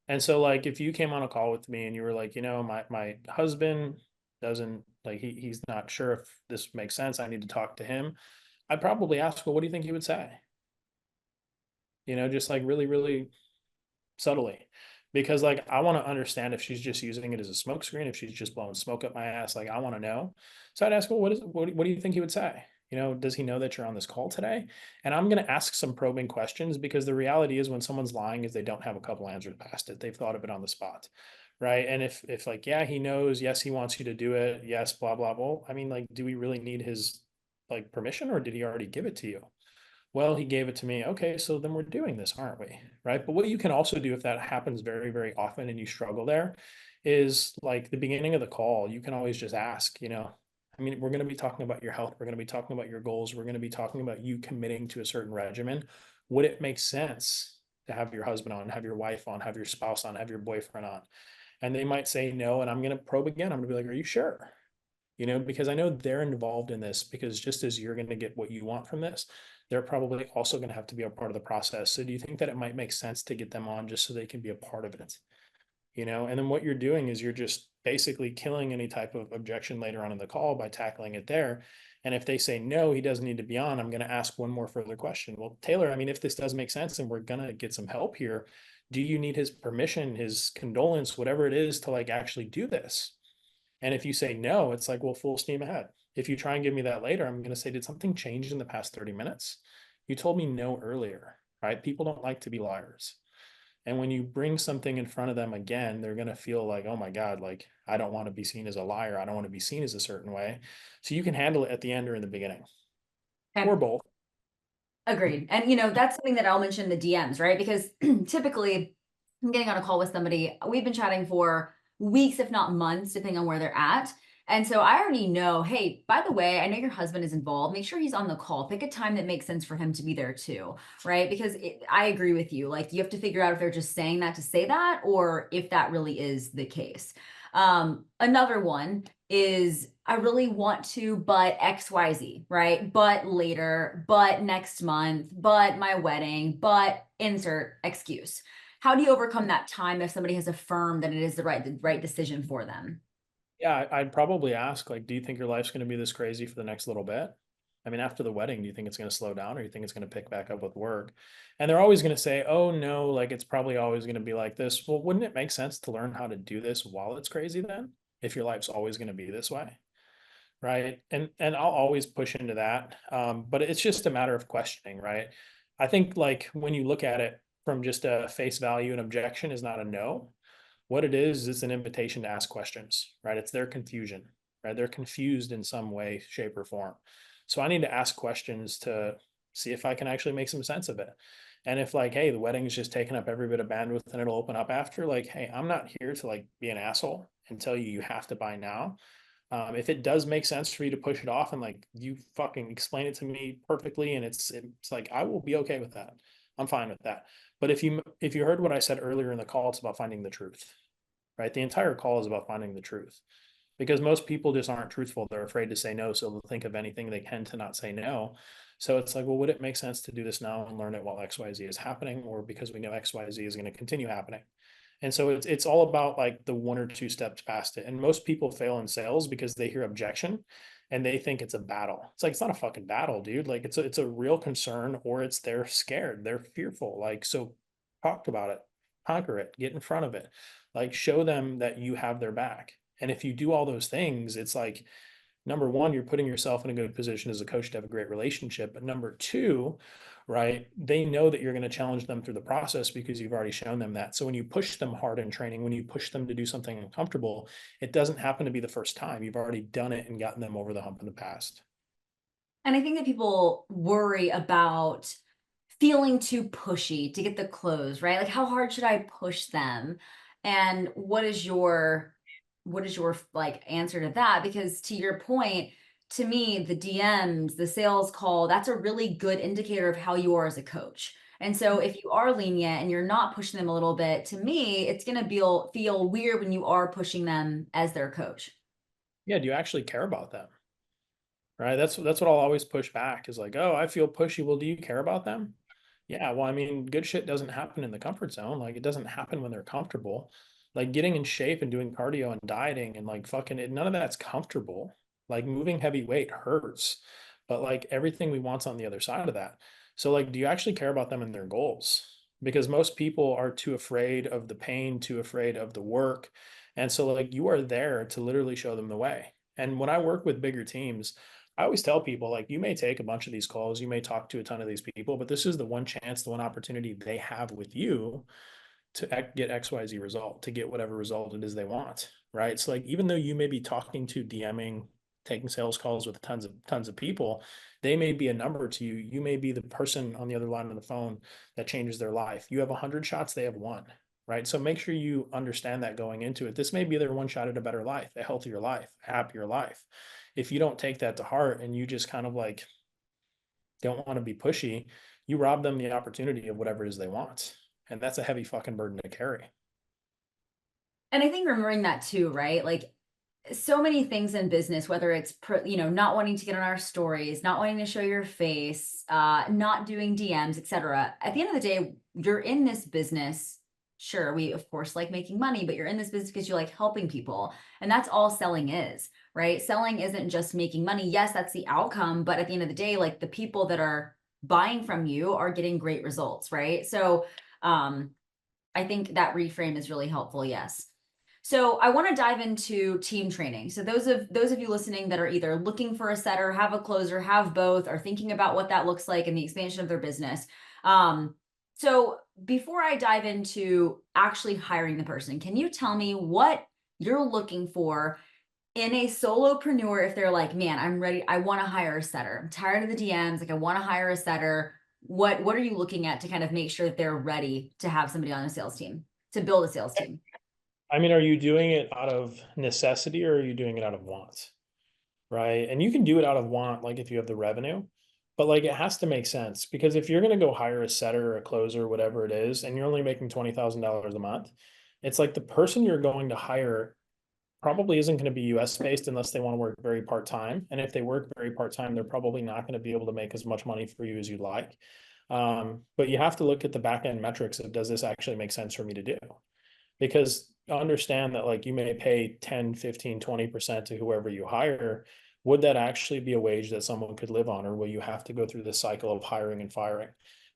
And so like if you came on a call with me and you were like, my husband doesn't like he's not sure if this makes sense. I need to talk to him. I'd probably ask, well, what do you think he would say? Just like really, really subtly. Because like I want to understand if she's just using it as a smokescreen, if she's just blowing smoke up my ass, like I want to know. So I'd ask, well, what do you think he would say? Does he know that you're on this call today? And I'm going to ask some probing questions because the reality is when someone's lying is they don't have a couple answers past it. They've thought of it on the spot. Right. And if like, yeah, he knows, yes, he wants you to do it. Yes, blah, blah, blah. I mean, like, do we really need his like permission or did he already give it to you? Well, he gave it to me. Okay, so then we're doing this, aren't we? Right. But what you can also do if that happens very, very often and you struggle there is like the beginning of the call, you can always just ask, I mean, we're going to be talking about your health. We're going to be talking about your goals. We're going to be talking about you committing to a certain regimen. Would it make sense to have your husband on, have your wife on, have your spouse on, have your boyfriend on? And they might say no. And I'm going to probe again. I'm going to be like, are you sure? Because I know they're involved in this because just as you're going to get what you want from this, they're probably also going to have to be a part of the process. So do you think that it might make sense to get them on just so they can be a part of it? and then what you're doing is you're just basically killing any type of objection later on in the call by tackling it there. And if they say no, he doesn't need to be on, I'm going to ask one more further question. Well, Taylor, I mean, if this does make sense and we're going to get some help here, do you need his permission, his condolence, whatever it is to like actually do this? And if you say no, it's like, well, full steam ahead. If you try and give me that later, I'm going to say, did something change in the past 30 minutes? You told me no earlier, right? People don't like to be liars. And when you bring something in front of them again, they're going to feel like, oh my God, like I don't want to be seen as a liar. I don't want to be seen as a certain way. So you can handle it at the end or in the beginning Okay. or both. Agreed. And that's something that I'll mention in the DMs, right? Because typically I'm getting on a call with somebody. We've been chatting for weeks, if not months, depending on where they're at. And so I already know, hey, by the way, I know your husband is involved. Make sure he's on the call. Pick a time that makes sense for him to be there too, right? Because I agree with you. Like you have to figure out if they're just saying that to say that or if that really is the case. Another one is I really want to, but XYZ, right? But later, but next month, but my wedding, but insert excuse. How do you overcome that time if somebody has affirmed that it is the right decision for them? Yeah, I'd probably ask, like, do you think your life's going to be this crazy for the next little bit? I mean, after the wedding, do you think it's going to slow down or you think it's going to pick back up with work? And they're always going to say, oh, no, like it's probably always going to be like this. Well, wouldn't it make sense to learn how to do this while it's crazy then? If your life's always going to be this way, right? And I'll always push into that. But it's just a matter of questioning, right? I think like when you look at it from just a face value, an objection is not a no. What it is an invitation to ask questions, right? It's their confusion, right? They're confused in some way, shape, or form. So I need to ask questions to see if I can actually make some sense of it. And if like, hey, the wedding is just taking up every bit of bandwidth and it'll open up after, like, hey, I'm not here to like be an asshole and tell you you have to buy now. If it does make sense for you to push it off and like you fucking explain it to me perfectly and it's like I will be okay with that. I'm fine with that. But if you heard what I said earlier in the call, it's about finding the truth, right? The entire call is about finding the truth because most people just aren't truthful. They're afraid to say no, so they'll think of anything they can to not say no. So it's like, well, would it make sense to do this now and learn it while XYZ is happening, or because we know XYZ is going to continue happening? And so it's all about like the one or two steps past it. And most people fail in sales because they hear objection and they think it's a battle. It's like it's not a fucking battle, dude. Like it's a real concern, or it's they're scared, they're fearful. Like so talk about it, conquer it, get in front of it. Like show them that you have their back. And if you do all those things, it's like number one, you're putting yourself in a good position as a coach to have a great relationship. But number two, right, they know that you're going to challenge them through the process because you've already shown them that. So when you push them hard in training, when you push them to do something uncomfortable, it doesn't happen to be the first time. You've already done it and gotten them over the hump in the past. And I think that people worry about feeling too pushy to get the close, right? Like how hard should I push them? And what is your like answer to that? Because to your point, to me, the DMs, the sales call, that's a really good indicator of how you are as a coach. And so if you are lenient and you're not pushing them a little bit, to me, it's going to feel weird when you are pushing them as their coach. Yeah, do you actually care about them? Right? That's what I'll always push back is like, oh, I feel pushy. Well, do you care about them? Yeah, well, I mean, good shit doesn't happen in the comfort zone. Like it doesn't happen when they're comfortable. Like getting in shape and doing cardio and dieting and like fucking it, none of that's comfortable. Like moving heavy weight hurts, but like everything we want's on the other side of that. So like, do you actually care about them and their goals? Because most people are too afraid of the pain, too afraid of the work. And so like you are there to literally show them the way. And when I work with bigger teams, I always tell people like you may take a bunch of these calls, you may talk to a ton of these people, but this is the one chance, the one opportunity they have with you to get XYZ result, to get whatever result it is they want. Right. So like even though you may be talking to DMing, taking sales calls with tons of people, they may be a number to you. You may be the person on the other line of the phone that changes their life. You have 100 shots, they have one. Right. So make sure you understand that going into it. This may be their one shot at a better life, a healthier life, a happier life. If you don't take that to heart and you just kind of like don't want to be pushy, you rob them the opportunity of whatever it is they want. And that's a heavy fucking burden to carry. And I think remembering that too, right? Like so many things in business, whether it's not wanting to get on our stories, not wanting to show your face, not doing DMs, etc. At the end of the day, you're in this business Sure, we of course like making money, but you're in this business because you like helping people. And that's all selling is, right? Selling isn't just making money. Yes, that's the outcome, but at the end of the day, like the people that are buying from you are getting great results, right? So, I think that reframe is really helpful. Yes. So I want to dive into team training. So those of you listening that are either looking for a setter, have a closer, have both, are thinking about what that looks like in the expansion of their business. So before I dive into actually hiring the person, can you tell me what you're looking for in a solopreneur if they're like, man, I'm ready, I want to hire a setter. I'm tired of the DMs, like I want to hire a setter. What are you looking at to kind of make sure that they're ready to have somebody on a sales team, to build a sales team? I mean, are you doing it out of necessity or are you doing it out of want? Right? And you can do it out of want, like if you have the revenue, but like it has to make sense because if you're going to go hire a setter or a closer, whatever it is, and you're only making $20,000 a month, it's like the person you're going to hire probably isn't going to be US based unless they want to work very part time. And if they work very part time, they're probably not going to be able to make as much money for you as you'd like. But you have to look at the back end metrics of does this actually make sense for me to do? Because understand that like you may pay 10, 15, 20% to whoever you hire. Would that actually be a wage that someone could live on, or will you have to go through the cycle of hiring and firing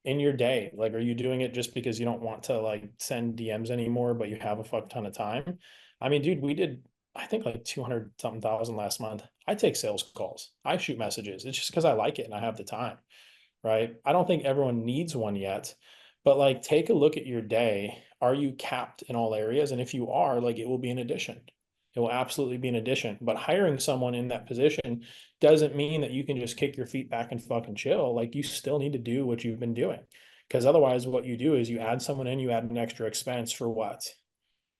in your day? Like, are you doing it just because you don't want to like send DMs anymore, but you have a fuck ton of time? I mean, dude, we did, I think like 200 something thousand last month. I take sales calls, I shoot messages. It's just because I like it and I have the time, right? I don't think everyone needs one yet, but like take a look at your day. Are you capped in all areas? And if you are, like it will be an addition. It will absolutely be an addition. But hiring someone in that position doesn't mean that you can just kick your feet back and fucking chill. Like you still need to do what you've been doing. Because otherwise, what you do is you add someone in, you add an extra expense for what?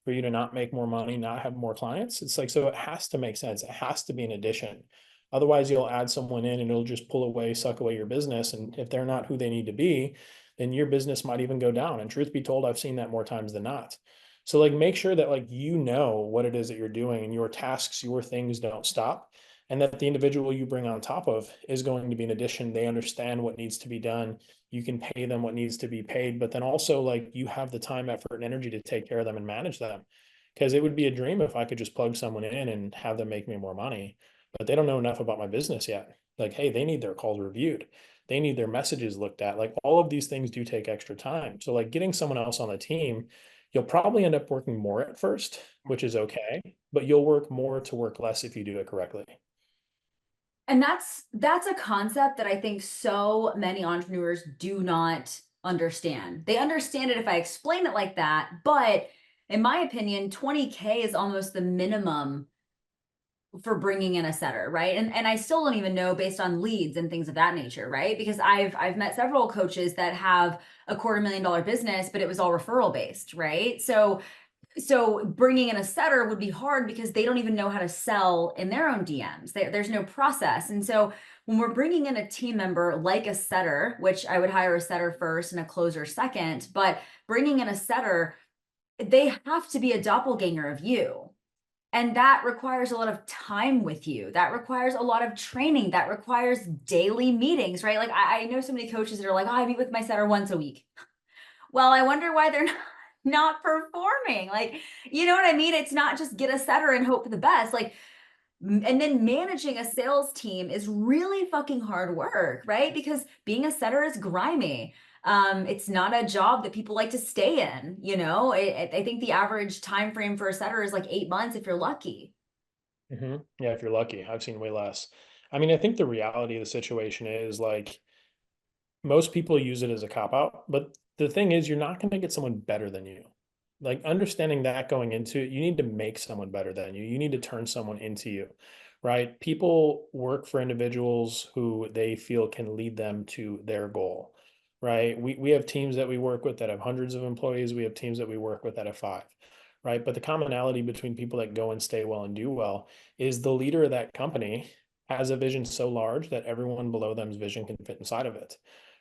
For you to not make more money, not have more clients. It's like, so it has to make sense. It has to be an addition. Otherwise, you'll add someone in and it'll just pull away, suck away your business. And if they're not who they need to be, then your business might even go down. And truth be told, I've seen that more times than not. So like make sure that like you know what it is that you're doing and your tasks, your things don't stop. And that the individual you bring on top of is going to be an addition. They understand what needs to be done. You can pay them what needs to be paid, but then also like you have the time, effort, and energy to take care of them and manage them. Because it would be a dream if I could just plug someone in and have them make me more money, but they don't know enough about my business yet. Like, hey, they need their calls reviewed. They need their messages looked at. Like all of these things do take extra time. So like getting someone else on the team, you'll probably end up working more at first, which is okay, but you'll work more to work less if you do it correctly. And that's a concept that I think so many entrepreneurs do not understand. They understand it if I explain it like that, but in my opinion, 20K is almost the minimum for bringing in a setter, right? And I still don't even know based on leads and things of that nature, right? Because I've met several coaches that have a $250,000 business, but it was all referral based, right? So bringing in a setter would be hard because they don't even know how to sell in their own DMs. There's no process. And so when we're bringing in a team member like a setter, which I would hire a setter first and a closer second, but bringing in a setter, they have to be a doppelganger of you. And that requires a lot of time with you. That requires a lot of training. That requires daily meetings, right? Like I know so many coaches that are like, oh, I meet with my setter once a week. Well, I wonder why they're not performing. Like, you know what I mean? It's not just get a setter and hope for the best. Like, and then managing a sales team is really fucking hard work, right? Because being a setter is grimy. It's not a job that people like to stay in, you know? I think the average time frame for a setter is like 8 months if you're lucky. Yeah, if you're lucky. I've seen way less. I mean, I think the reality of the situation is like most people use it as a cop out, but the thing is, you're not going to get someone better than you. Like understanding that going into it, you need to make someone better than you. You need to turn someone into you, right? People work for individuals who they feel can lead them to their goal, right? We have teams that we work with that have hundreds of employees. We have teams that we work with that have five, right? But the commonality between people that go and stay well and do well is the leader of that company has a vision so large that everyone below them's vision can fit inside of it,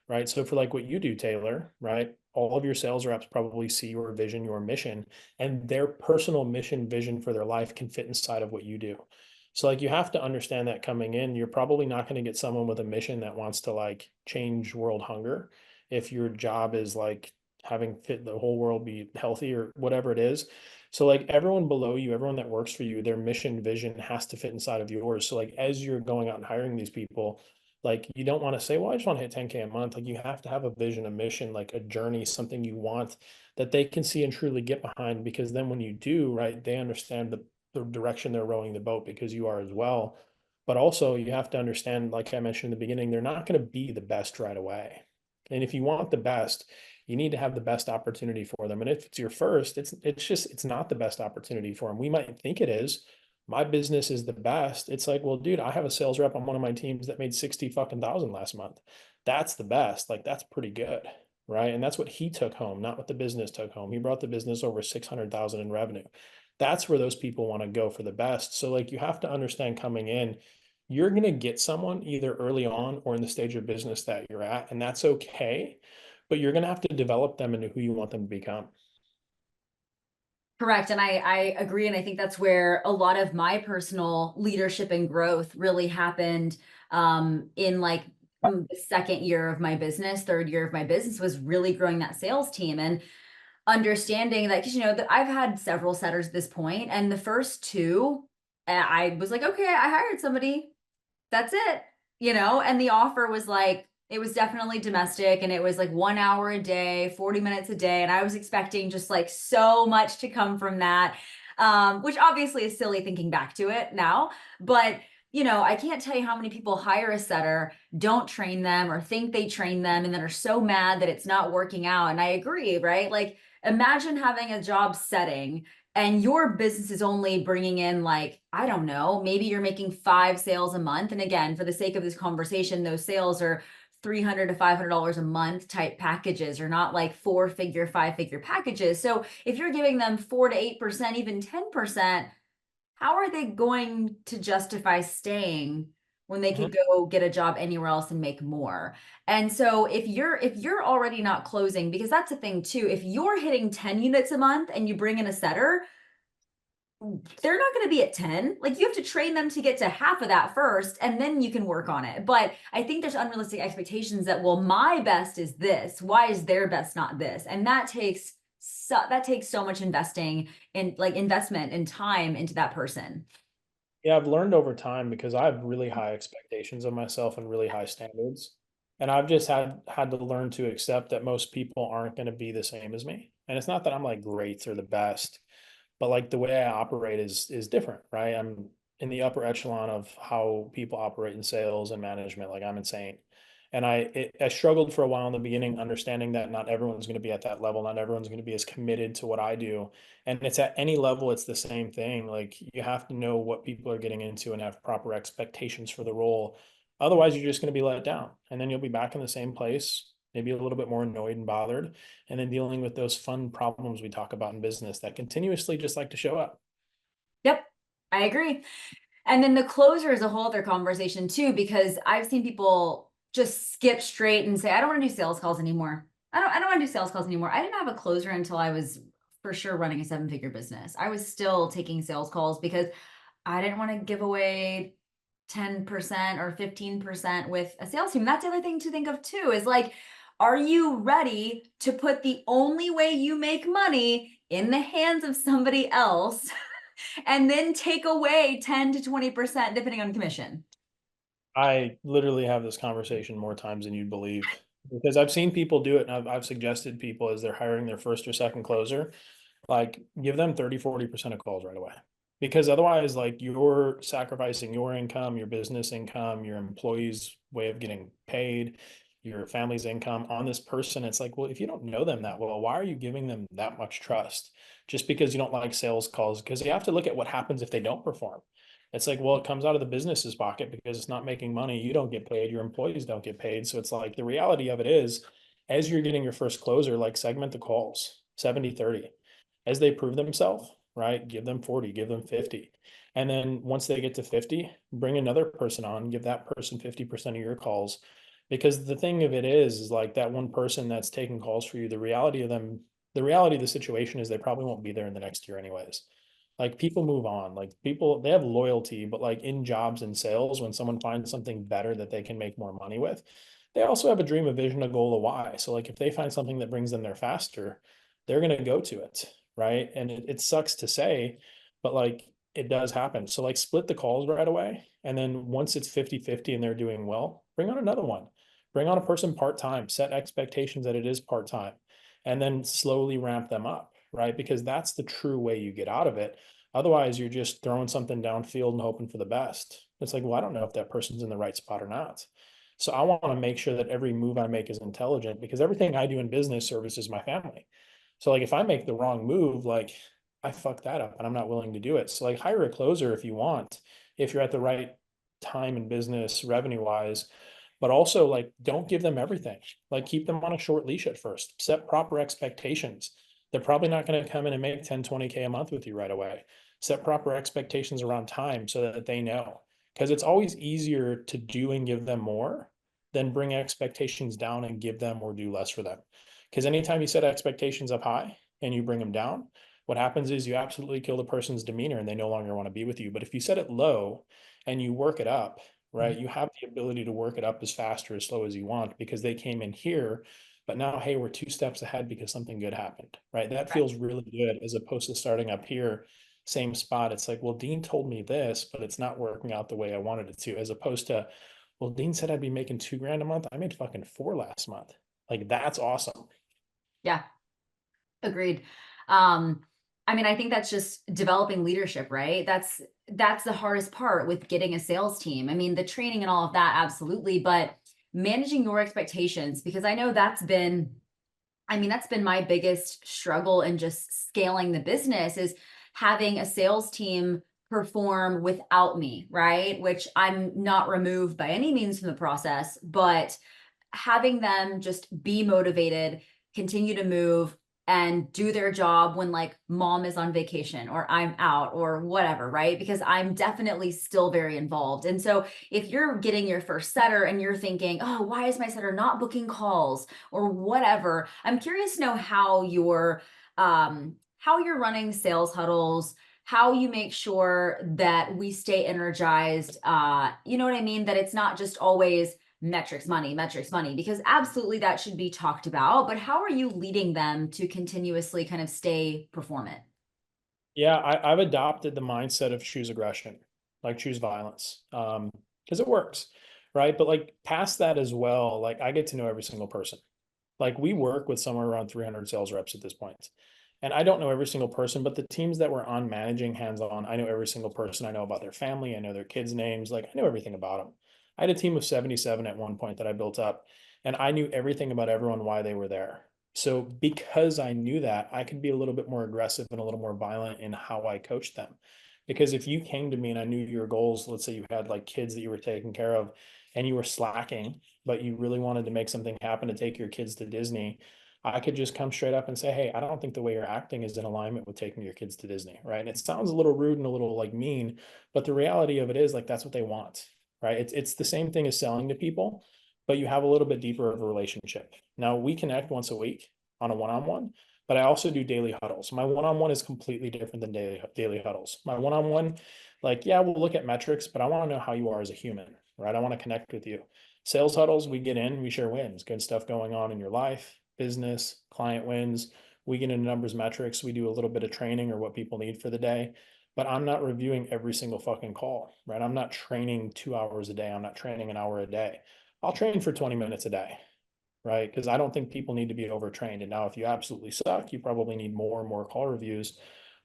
right? So for like what you do, Taylor, right? All of your sales reps probably see your vision, your mission, and their personal mission vision for their life can fit inside of what you do. So like you have to understand that coming in, you're probably not going to get someone with a mission that wants to like change world hunger if your job is like having fit the whole world be healthy or whatever it is. So like everyone below you, everyone that works for you, their mission vision has to fit inside of yours. So like as you're going out and hiring these people, like you don't want to say, well, I just want to hit 10K a month. Like you have to have a vision, a mission, like a journey, something you want that they can see and truly get behind. Because then when you do, right, they understand the direction they're rowing the boat because you are as well. But also you have to understand, like I mentioned in the beginning, they're not going to be the best right away. And if you want the best, you need to have the best opportunity for them. And if it's your first, it's not the best opportunity for them. We might think it is. My business is the best. It's like, well, dude, I have a sales rep on one of my teams that made 60 fucking thousand last month. That's the best. Like that's pretty good. Right. And that's what he took home, not what the business took home. He brought the business over 600,000 in revenue. That's where those people want to go for the best. So like you have to understand coming in, you're going to get someone either early on or in the stage of business that you're at, and that's okay, but you're going to have to develop them into who you want them to become. Correct. And I agree. And I think that's where a lot of my personal leadership and growth really happened in like the second year of my business, third year of my business was really growing that sales team and understanding that, because you know, that I've had several setters at this point, and the first two, I was like, okay, I hired somebody. That's it, you know? And the offer was like, it was definitely domestic and it was like 1 hour a day, 40 minutes a day. And I was expecting just like so much to come from that, which obviously is silly thinking back to it now. But, you know, I can't tell you how many people hire a setter, don't train them or think they train them, and then are so mad that it's not working out. And I agree, right? Like, imagine having a job setting and your business is only bringing in like, I don't know, maybe you're making 5 sales a month. And again, for the sake of this conversation, those sales are $300 to $500 a month type packages, or not like 4-figure, 5-figure packages. So if you're giving them 4 to 8%, even 10%, how are they going to justify staying when they could Mhm. go get a job anywhere else and make more? And so if you're already not closing, because that's the thing too, if you're hitting 10 units a month and you bring in a setter, they're not going to be at 10. Like you have to train them to get to half of that first, and then you can work on it. But I think there's unrealistic expectations that, well, my best is this. Why is their best not this? And that takes so much investing in like investment and time into that person. Yeah, I've learned over time because I have really high expectations of myself and really high standards. And I've just had to learn to accept that most people aren't going to be the same as me. And it's not that I'm like great or the best, but like the way I operate is different, right? I'm in the upper echelon of how people operate in sales and management. Like I'm insane. And I struggled for a while in the beginning, understanding that not everyone's going to be at that level. Not everyone's going to be as committed to what I do. And it's at any level, it's the same thing. Like you have to know what people are getting into and have proper expectations for the role. Otherwise, you're just going to be let down. And then you'll be back in the same place, maybe a little bit more annoyed and bothered, and then dealing with those fun problems we talk about in business that continuously just like to show up. Yep, I agree. And then the closer is a whole other conversation too, because I've seen people just skip straight and say, I don't want to do sales calls anymore. I don't want to do sales calls anymore. I didn't have a closer until I was for sure running a 7-figure business. I was still taking sales calls because I didn't want to give away 10% or 15% with a sales team. That's the other thing to think of too, is like, are you ready to put the only way you make money in the hands of somebody else and then take away 10 to 20% depending on commission? I literally have this conversation more times than you'd believe because I've seen people do it, and I've suggested people as they're hiring their first or second closer, like give them 30-40% of calls right away. Because otherwise, like you're sacrificing your income, your business income, your employees' way of getting paid, your family's income on this person. It's like, well, if you don't know them that well, why are you giving them that much trust? Just because you don't like sales calls? Because you have to look at what happens if they don't perform. It's like, well, it comes out of the business's pocket because it's not making money. You don't get paid, your employees don't get paid. So it's like the reality of it is, as you're getting your first closer, like segment the calls 70-30. As they prove themselves, right? Give them 40, give them 50. And then once they get to 50, bring another person on, give that person 50% of your calls. Because the thing of it is like that one person that's taking calls for you, the reality of them, the reality of the situation is they probably won't be there in the next year anyways. Like people move on, like people, they have loyalty, but like in jobs and sales, when someone finds something better that they can make more money with, they also have a dream, a vision, a goal, a why. So like if they find something that brings them there faster, they're going to go to it, right? And it sucks to say, but like it does happen. So like split the calls right away. And then once it's 50-50 and they're doing well, bring on another one. Bring on a person part-time, set expectations that it is part-time, and then slowly ramp them up, right? Because that's the true way you get out of it. Otherwise, you're just throwing something downfield and hoping for the best. It's like, well, I don't know if that person's in the right spot or not. So I want to make sure that every move I make is intelligent, because everything I do in business services my family. So like if I make the wrong move, like I fuck that up and I'm not willing to do it. So like hire a closer if you want, if you're at the right time in business revenue wise, but also like don't give them everything. Like keep them on a short leash at first. Set proper expectations. They're probably not going to come in and make 10, 20K a month with you right away. Set proper expectations around time so that they know. Because it's always easier to do and give them more than bring expectations down and give them or do less for them. Because anytime you set expectations up high and you bring them down, what happens is you absolutely kill the person's demeanor and they no longer want to be with you. But if you set it low and you work it up, right, you have the ability to work it up as fast or as slow as you want because they came in here, but now, hey, we're 2 steps ahead because something good happened, right? That Right. feels really good as opposed to starting up here, same spot. It's like, well, Dean told me this, but it's not working out the way I wanted it to, as opposed to, well, Dean said I'd be making 2 grand a month. I made fucking 4 last month. Like, that's awesome. Yeah. Agreed. Um, I mean, I think that's just developing leadership, right? That's the hardest part with getting a sales team. I mean, the training and all of that, absolutely, but managing your expectations, because I know that's been my biggest struggle in just scaling the business is having a sales team perform without me, right? Which I'm not removed by any means from the process, but having them just be motivated, continue to move and do their job when like mom is on vacation or I'm out or whatever, right? Because I'm definitely still very involved. And so if you're getting your first setter and you're thinking, oh, why is my setter not booking calls or whatever? I'm curious to know how you're running sales huddles, how you make sure that we stay energized. You know what I mean? That it's not just always metrics, money, because absolutely that should be talked about. But how are you leading them to continuously kind of stay performant? Yeah, I've adopted the mindset of choose aggression, like choose violence, because it works, right? But like past that as well, like I get to know every single person. Like we work with somewhere around 300 sales reps at this point. And I don't know every single person, but the teams that we're on managing hands on, I know every single person. I know about their family. I know their kids' names. Like I know everything about them. I had a team of 77 at one point that I built up, and I knew everything about everyone, why they were there. So because I knew that, I could be a little bit more aggressive and a little more violent in how I coach them. Because if you came to me and I knew your goals, let's say you had like kids that you were taking care of and you were slacking, but you really wanted to make something happen to take your kids to Disney, I could just come straight up and say, hey, I don't think the way you're acting is in alignment with taking your kids to Disney, right? And it sounds a little rude and a little like mean, but the reality of it is like that's what they want, right? It's the same thing as selling to people, but you have a little bit deeper of a relationship. Now we connect once a week on a one-on-one, but I also do daily huddles. My one-on-one is completely different than daily huddles. My one-on-one, like, yeah, we'll look at metrics, but I want to know how you are as a human, right? I want to connect with you. Sales huddles, we get in, we share wins, good stuff going on in your life, business, client wins. We get into numbers, metrics. We do a little bit of training or what people need for the day. But I'm not reviewing every single fucking call, right? I'm not training 2 hours a day. I'm not training an hour a day. I'll train for 20 minutes a day, right? Because I don't think people need to be overtrained. And now, if you absolutely suck, you probably need more and more call reviews.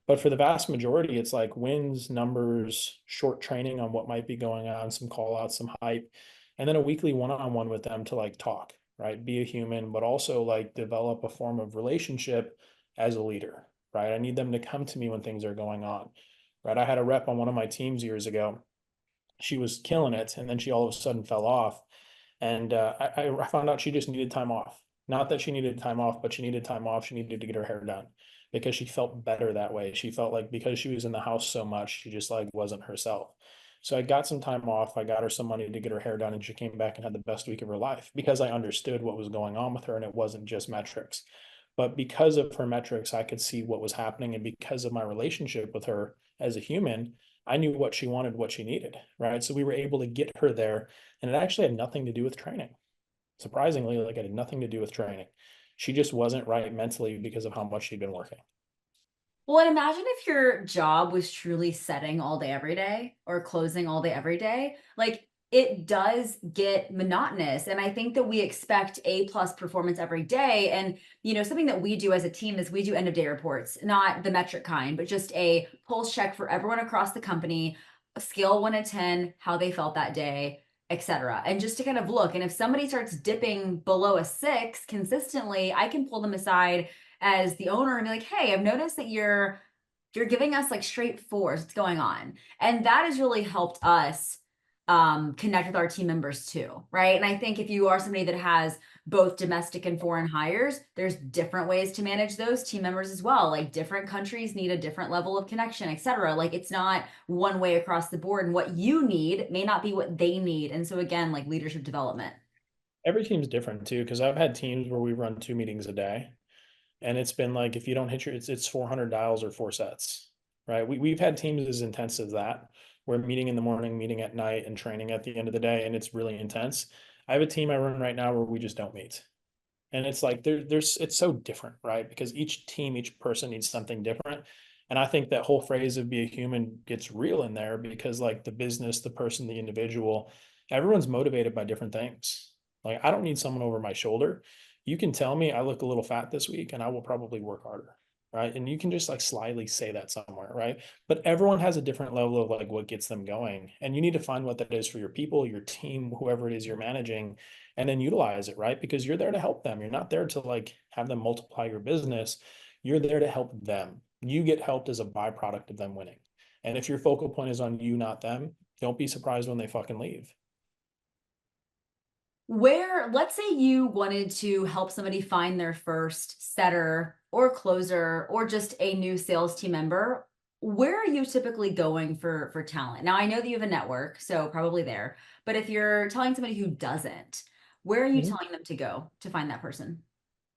But for the vast majority, it's like wins, numbers, short training on what might be going on, some call outs, some hype, and then a weekly one-on-one with them to like talk, right? Be a human, but also like develop a form of relationship as a leader, right? I need them to come to me when things are going on, right? I had a rep on one of my teams years ago. She was killing it, and then she all of a sudden fell off. And I found out she just needed time off. Not that she needed time off, but she needed time off. She needed to get her hair done because she felt better that way. She felt like because she was in the house so much, she just like wasn't herself. So I got some time off. I got her some money to get her hair done, and she came back and had the best week of her life because I understood what was going on with her, and it wasn't just metrics. But because of her metrics, I could see what was happening. And because of my relationship with her as a human, I knew what she wanted, what she needed, right? So we were able to get her there, and it actually had nothing to do with training. surprisingly, like, it had nothing to do with training. She just wasn't right mentally because of how much she'd been working. Well, and imagine if your job was truly setting all day, every day, or closing all day, every day. Like it does get monotonous. And I think that we expect A plus performance every day. And, something that we do as a team is we do end of day reports, not the metric kind, but just a pulse check for everyone across the company, a scale 1 to 10, how they felt that day, etc. And just to kind of look. And if somebody starts dipping below a 6 consistently, I can pull them aside as the owner and be like, hey, I've noticed that you're giving us like straight fours. What's going on? And that has really helped us connect with our team members too, right? And I think if you are somebody that has both domestic and foreign hires, there's different ways to manage those team members as well. Like different countries need a different level of connection, et cetera. Like it's not one way across the board. And what you need may not be what they need. And so again, like leadership development. Every team's different too, because I've had teams where we run 2 meetings a day. And it's been like, if you don't hit it's 400 dials or 4 sets, right? We've had teams as intense as that. We're meeting in the morning, meeting at night, and training at the end of the day, and it's really intense. I have a team I run right now where we just don't meet. And it's like there's it's so different, right? Because each team, each person needs something different. And I think that whole phrase of be a human gets real in there because like the business, the person, the individual, everyone's motivated by different things. Like I don't need someone over my shoulder. You can tell me I look a little fat this week and I will probably work harder. Right. And you can just like slyly say that somewhere. Right. But everyone has a different level of like what gets them going. And you need to find what that is for your people, your team, whoever it is you're managing, and then utilize it, right? Because you're there to help them. You're not there to like have them multiply your business. You're there to help them. You get helped as a byproduct of them winning. And if your focal point is on you, not them, don't be surprised when they fucking leave. Where, let's say you wanted to help somebody find their first setter or closer or just a new sales team member, where are you typically going for talent? Now, I know that you have a network, so probably there. But if you're telling somebody who doesn't, where are you Mhm. telling them to go to find that person?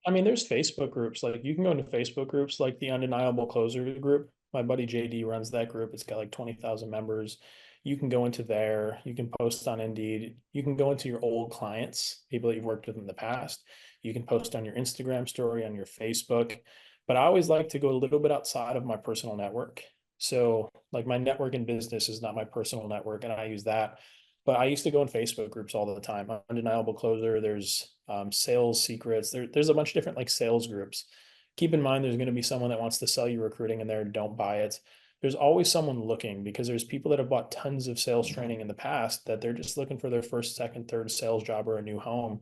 I mean, there's Facebook groups. Like you can go into Facebook groups like the Undeniable Closer group. My buddy JD runs that group. It's got like 20,000 members. You can go into there. You can post on Indeed. You can go into your old clients, people that you've worked with in the past. You can post on your Instagram story, on your Facebook. But I always like to go a little bit outside of my personal network. So, like my network in business is not my personal network, and I use that. But I used to go in Facebook groups all the time. Undeniable Closer. There's sales secrets. There's a bunch of different like sales groups. Keep in mind, there's going to be someone that wants to sell you recruiting in there. Don't buy it. There's always someone looking because there's people that have bought tons of sales training in the past that they're just looking for their first, second, third sales job or a new home.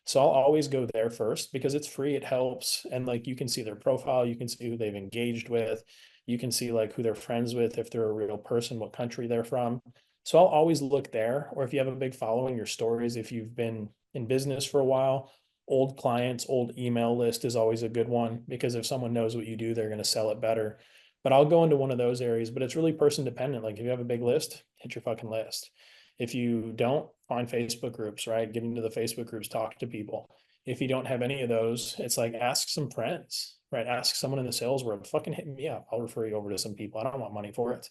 So I'll always go there first because it's free. It helps. And like you can see their profile, you can see who they've engaged with, you can see like who they're friends with, if they're a real person, what country they're from. So I'll always look there. Or if you have a big following, your stories, if you've been in business for a while, old clients, old email list is always a good one because if someone knows what you do, they're going to sell it better. But I'll go into one of those areas, but it's really person dependent. Like if you have a big list, hit your fucking list. If you don't, find Facebook groups, right? Get into the Facebook groups, talk to people. If you don't have any of those, it's like ask some friends, right? Ask someone in the sales world, fucking hit me up. I'll refer you over to some people. I don't want money for it.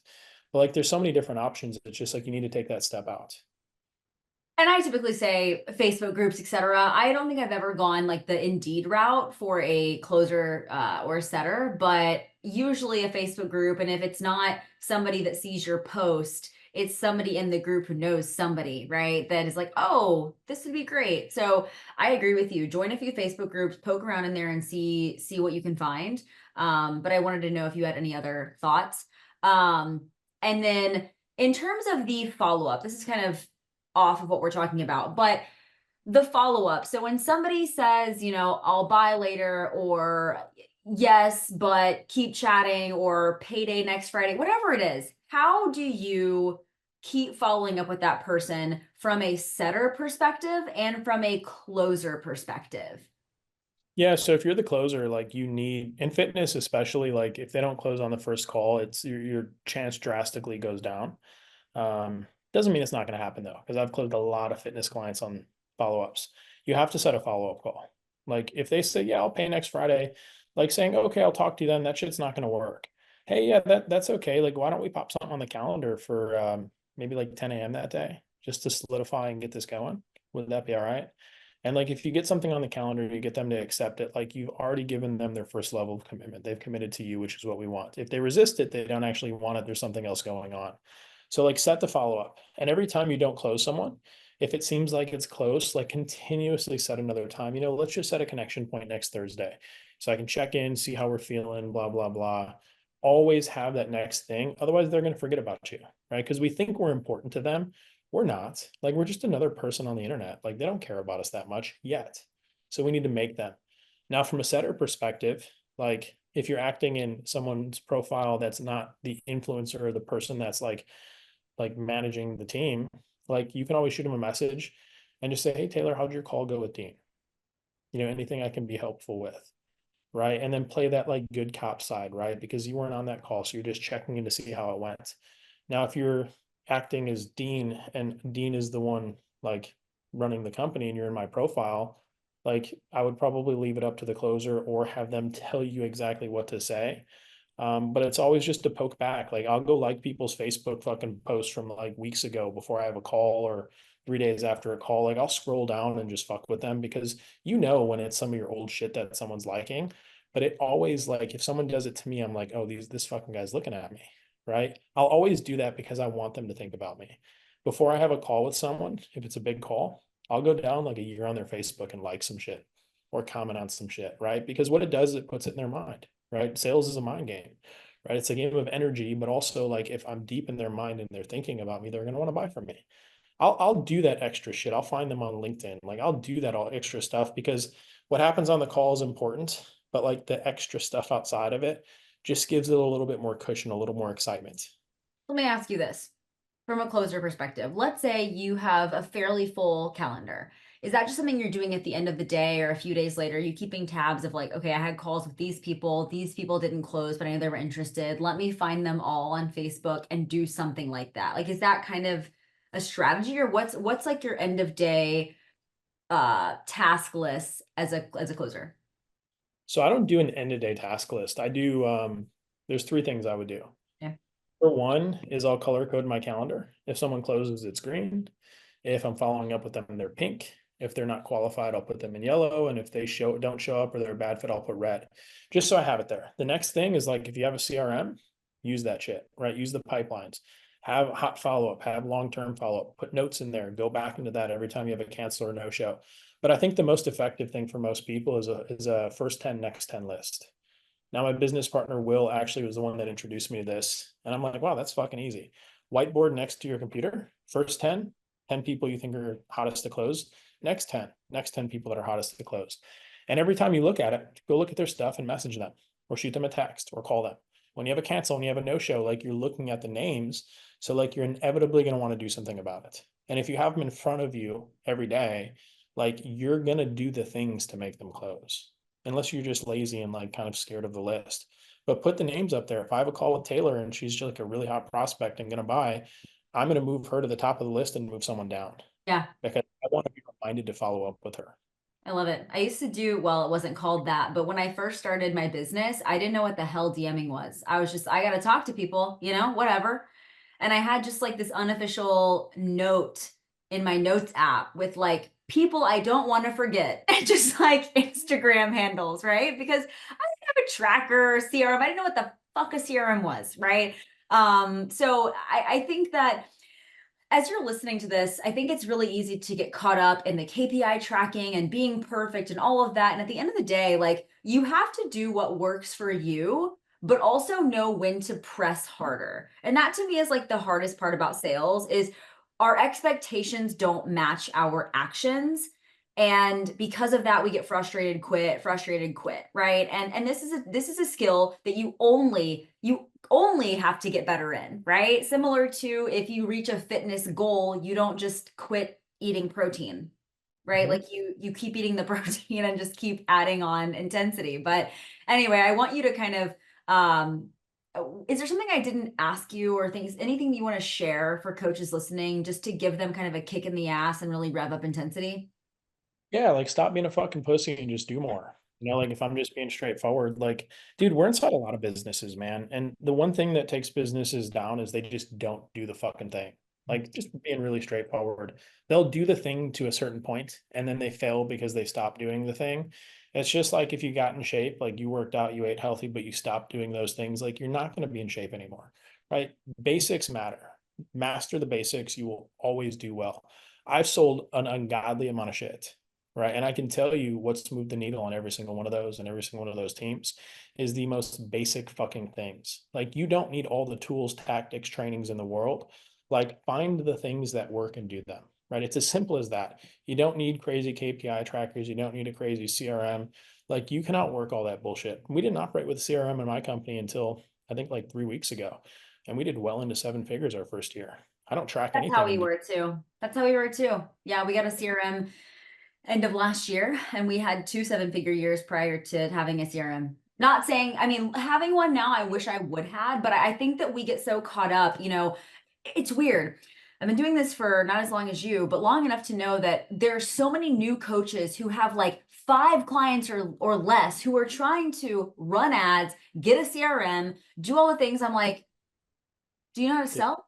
But like there's so many different options. It's just like you need to take that step out. And I typically say Facebook groups, etc. I don't think I've ever gone like the Indeed route for a closer or a setter, but usually a Facebook group. And if it's not somebody that sees your post, it's somebody in the group who knows somebody, right? That is like, oh, this would be great. So I agree with you. Join a few Facebook groups, poke around in there and see what you can find. But I wanted to know if you had any other thoughts. And then in terms of the follow-up, this is kind of off of what we're talking about, but the follow-up. So when somebody says, I'll buy later, or yes, but keep chatting, or payday next Friday, whatever it is, how do you keep following up with that person from a setter perspective and from a closer perspective? Yeah, so if you're the closer, like you need in fitness, especially like if they don't close on the first call, it's your chance drastically goes down. Doesn't mean it's not going to happen though, because I've closed a lot of fitness clients on follow-ups. You have to set a follow-up call. Like if they say, yeah, I'll pay next Friday, like saying, okay, I'll talk to you then, that shit's not going to work. Hey, yeah, that's okay. Like, why don't we pop something on the calendar for maybe like 10 a.m. that day, just to solidify and get this going? Would that be all right? And like if you get something on the calendar, you get them to accept it, like you've already given them their first level of commitment. They've committed to you, which is what we want. If they resist it, they don't actually want it. There's something else going on. So like set the follow-up. And every time you don't close someone, if it seems like it's close, like continuously set another time. Let's just set a connection point next Thursday. So I can check in, see how we're feeling, blah, blah, blah. Always have that next thing. Otherwise, they're going to forget about you, right? Because we think we're important to them. We're not. Like, we're just another person on the internet. Like, they don't care about us that much yet. So we need to make them. Now, from a setter perspective, like if you're acting in someone's profile that's not the influencer or the person that's like managing the team, like you can always shoot them a message and just say, hey Taylor, how'd your call go with Dean? Anything I can be helpful with, right? And then play that like good cop side, right? Because you weren't on that call, so you're just checking in to see how it went. Now, if you're acting as Dean and Dean is the one like running the company and you're in my profile, like I would probably leave it up to the closer or have them tell you exactly what to say. But it's always just to poke back. Like I'll go like people's Facebook fucking posts from like weeks ago before I have a call or 3 days after a call. Like I'll scroll down and just fuck with them because when it's some of your old shit that someone's liking. But it always like if someone does it to me, I'm like, oh, this fucking guy's looking at me. Right. I'll always do that because I want them to think about me. Before I have a call with someone, if it's a big call, I'll go down like a year on their Facebook and like some shit or comment on some shit, right? Because what it does, it puts it in their mind, right? Sales is a mind game, right? It's a game of energy, but also like if I'm deep in their mind and they're thinking about me, they're going to want to buy from me. I'll do that extra shit. I'll find them on LinkedIn. Like I'll do that all extra stuff because what happens on the call is important, but like the extra stuff outside of it just gives it a little bit more cushion, a little more excitement. Let me ask you this from a closer perspective. Let's say you have a fairly full calendar. Is that just something you're doing at the end of the day or a few days later? Are you keeping tabs of like, okay, I had calls with these people didn't close, but I know they were interested. Let me find them all on Facebook and do something like that. Like, is that kind of a strategy, or what's like your end of day task list as a closer? So I don't do an end of day task list. I do, there's three things I would do. Yeah. For one is I'll color code my calendar. If someone closes, it's green. If I'm following up with them, they're pink. If they're not qualified, I'll put them in yellow. And if they don't show up or they're a bad fit, I'll put red, just so I have it there. The next thing is like if you have a CRM, use that shit, right? Use the pipelines. Have hot follow-up, have long-term follow-up, put notes in there, go back into that every time you have a cancel or no show. But I think the most effective thing for most people is a first 10, next 10 list. Now, my business partner, Will, actually was the one that introduced me to this. And I'm like, wow, that's fucking easy. Whiteboard next to your computer, first 10 people you think are hottest to close, next 10 people that are hottest to close. And every time you look at it, go look at their stuff and message them or shoot them a text or call them. When you have a cancel and you have a no-show, like you're looking at the names. So like you're inevitably going to want to do something about it. And if you have them in front of you every day, like you're going to do the things to make them close unless you're just lazy and like kind of scared of the list. But put the names up there. If I have a call with Taeler and she's just like a really hot prospect and going to buy, I'm going to move her to the top of the list and move someone down Yeah. because I want to be reminded to follow up with her. I love it. I used to do, well, it wasn't called that, but when I first started my business, I didn't know what the hell DMing was. I was just, I got to talk to people, whatever. And I had just like this unofficial note in my notes app with like people I don't want to forget, and just like Instagram handles, right? Because I didn't have a tracker or CRM. I didn't know what the fuck a CRM was, right? So I think that as you're listening to this, I think it's really easy to get caught up in the KPI tracking and being perfect and all of that. And at the end of the day, like you have to do what works for you, but also know when to press harder. And that to me is like the hardest part about sales is our expectations don't match our actions. And because of that, we get frustrated, quit, right? And this is a skill that you only have to get better in, right? Similar to if you reach a fitness goal, you don't just quit eating protein, right? Mhm. Like you keep eating the protein and just keep adding on intensity. But anyway, I want you to kind of is there something I didn't ask you or anything you want to share for coaches listening just to give them kind of a kick in the ass and really rev up intensity? Yeah, like stop being a fucking pussy and just do more. Like if I'm just being straightforward, like, dude, we're inside a lot of businesses, man. And the one thing that takes businesses down is they just don't do the fucking thing. Like just being really straightforward. They'll do the thing to a certain point and then they fail because they stop doing the thing. It's just like if you got in shape, like you worked out, you ate healthy, but you stopped doing those things, like you're not going to be in shape anymore, right? Basics matter. Master the basics, you will always do well. I've sold an ungodly amount of shit, right? And I can tell you what's moved the needle on every single one of those and every single one of those teams is the most basic fucking things. Like you don't need all the tools, tactics, trainings in the world. Like find the things that work and do them, right? It's as simple as that. You don't need crazy KPI trackers. You don't need a crazy CRM. Like you can outwork all that bullshit. We didn't operate with CRM in my company until I think like 3 weeks ago. And we did well into seven figures our first year. I don't track That's how anything we and do. were too. That's how we were too. Yeah, we got a CRM end of last year, and we had two seven-figure years prior to having a CRM. Not saying, I mean, having one now, I wish I would have, but I think that we get so caught up, it's weird. I've been doing this for not as long as you, but long enough to know that there's so many new coaches who have like 5 clients or less who are trying to run ads, get a CRM, do all the things. I'm like, do you know how to sell?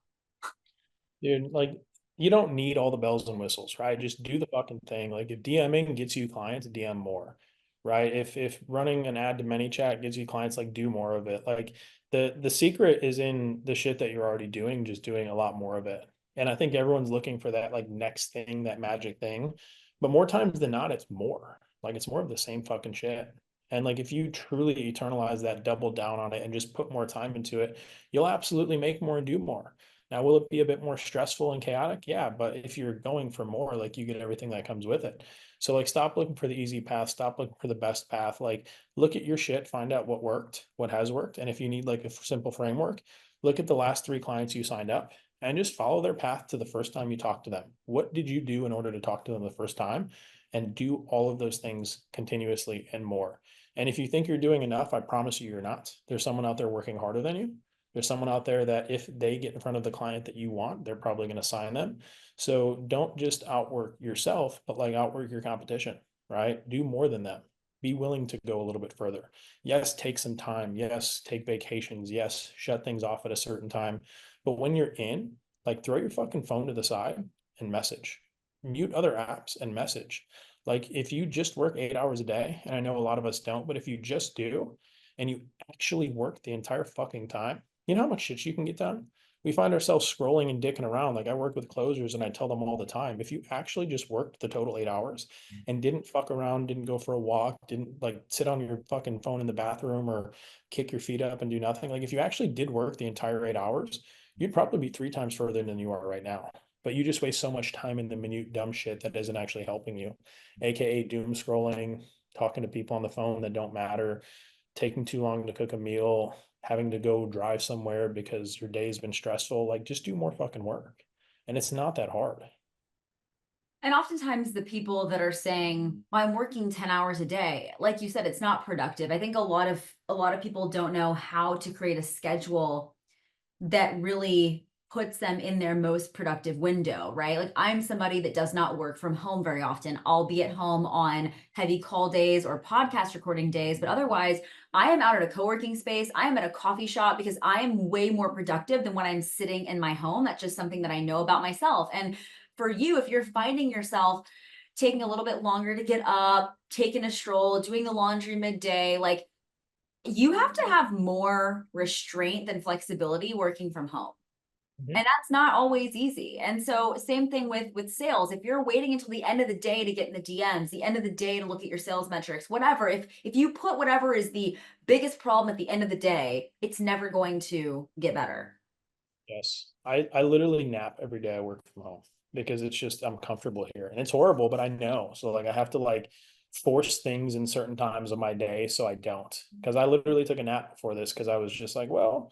Dude, like you don't need all the bells and whistles, right? Just do the fucking thing. Like if DMing gets you clients, DM more, right? If running an ad to ManyChat gets you clients, like do more of it. Like the secret is in the shit that you're already doing, just doing a lot more of it. And I think everyone's looking for that like next thing, that magic thing. But more times than not, it's more. Like it's more of the same fucking shit. And like if you truly eternalize that, double down on it and just put more time into it, you'll absolutely make more and do more. Now, will it be a bit more stressful and chaotic? Yeah, but if you're going for more, like you get everything that comes with it. So like stop looking for the easy path, stop looking for the best path. Like look at your shit, find out what worked, what has worked. And if you need like a simple framework, look at the last 3 clients you signed up and just follow their path to the first time you talk to them. What did you do in order to talk to them the first time? And do all of those things continuously and more. And if you think you're doing enough, I promise you you're not. There's someone out there working harder than you. There's someone out there that if they get in front of the client that you want, they're probably going to sign them. So don't just outwork yourself, but like outwork your competition, right? Do more than them. Be willing to go a little bit further. Yes, take some time. Yes, take vacations. Yes, shut things off at a certain time. But when you're in, like throw your fucking phone to the side and message. Mute other apps and message. Like if you just work 8 hours a day, and I know a lot of us don't, but if you just do and you actually work the entire fucking time, you know how much shit you can get done? We find ourselves scrolling and dicking around. Like I work with closers and I tell them all the time, if you actually just worked the total 8 hours and didn't fuck around, didn't go for a walk, didn't like sit on your fucking phone in the bathroom or kick your feet up and do nothing. Like if you actually did work the entire 8 hours, you'd probably be 3 times further than you are right now. But you just waste so much time in the minute dumb shit that isn't actually helping you, aka doom scrolling, talking to people on the phone that don't matter, taking too long to cook a meal, having to go drive somewhere because your day's been stressful. Like just do more fucking work. And it's not that hard. And oftentimes the people that are saying, well, I'm working 10 hours a day, like you said, it's not productive. I think a lot of people don't know how to create a schedule that really puts them in their most productive window, right? Like I'm somebody that does not work from home very often. I'll be at home on heavy call days or podcast recording days, but otherwise I am out at a co-working space. I am at a coffee shop because I am way more productive than when I'm sitting in my home. That's just something that I know about myself. And for you, if you're finding yourself taking a little bit longer to get up, taking a stroll, doing the laundry midday, like you have to have more restraint than flexibility working from home. Mhm. And that's not always easy. And so same thing with sales. If you're waiting until the end of the day to get in the DMs, the end of the day to look at your sales metrics, whatever, if you put whatever is the biggest problem at the end of the day, it's never going to get better. Yes. I literally nap every day I work from home because it's just I'm comfortable here. And it's horrible, but I know. So like I have to like force things in certain times of my day so I don't. Because I literally took a nap before this because I was just like, well,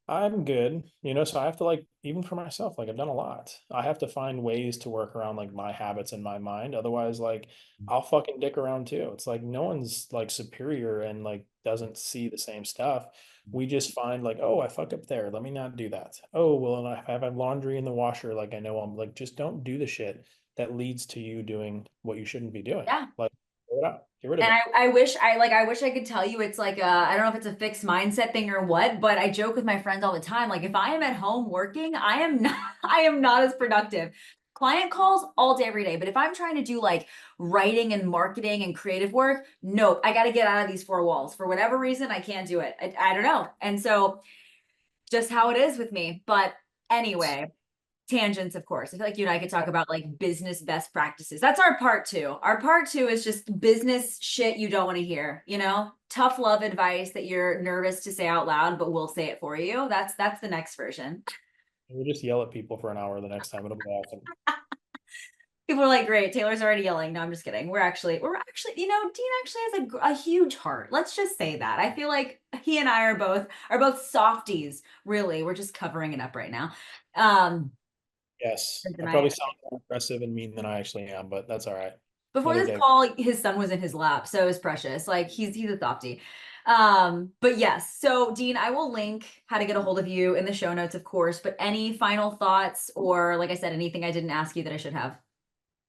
I'm good, so I have to like, even for myself, like I've done a lot. I have to find ways to work around like my habits in my mind. Otherwise, like I'll fucking dick around too. It's like no one's like superior and like doesn't see the same stuff. We just find like, oh, I fuck up there. Let me not do that. Oh, well, and I have laundry in the washer. Like I know I'm like, just don't do the shit that leads to you doing what you shouldn't be doing. Yeah. Like, throw it out. Get rid of And it. I wish I could tell you it's like I don't know if it's a fixed mindset thing or what, but I joke with my friends all the time. Like if I am at home working, I am not I am not as productive. Client calls all day, every day. But if I'm trying to do like writing and marketing and creative work, nope, I got to get out of these four walls. For whatever reason, I can't do it. I don't know. And so just how it is with me. But anyway, tangents, of course. I feel like you and I could talk about like business best practices. That's our part two. Our part two is just business shit you don't want to hear, you know? Tough love advice that you're nervous to say out loud, but we'll say it for you. That's the next version. We'll just yell at people for an hour the next time. It'll be awesome. People are like, great, Taylor's already yelling. No, I'm just kidding. We're actually, you know, Dean actually has a huge heart. Let's just say that. I feel like he and I are both softies, really. We're just covering it up right now. Um, Yes. and I I probably sound more aggressive and mean than I actually am, but that's all right. Before Another this day. call, his son was in his lap, so it was precious. Like he's a softie. But yes, so Dean, I will link how to get a hold of you in the show notes, of course. But any final thoughts, or like I said, anything I didn't ask you that I should have?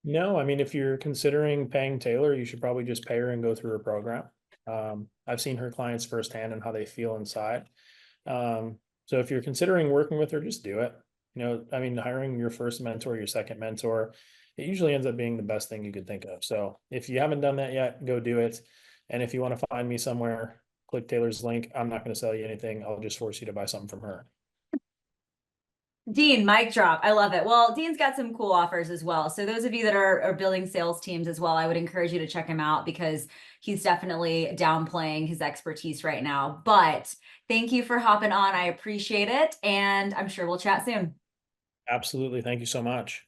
No, I mean, if you're considering paying Taylor, you should probably just pay her and go through her program. I've seen her clients firsthand and how they feel inside. So if you're considering working with her, just do it. You know, I mean, hiring your first mentor, your second mentor, it usually ends up being the best thing you could think of. So if you haven't done that yet, go do it. And if you want to find me somewhere, click Taylor's link. I'm not going to sell you anything. I'll just force you to buy something from her. Dean, mic drop. I love it. Well, Dean's got some cool offers as well. So those of you that are building sales teams as well, I would encourage you to check him out because he's definitely downplaying his expertise right now. But thank you for hopping on. I appreciate it. And I'm sure we'll chat soon. Absolutely. Thank you so much.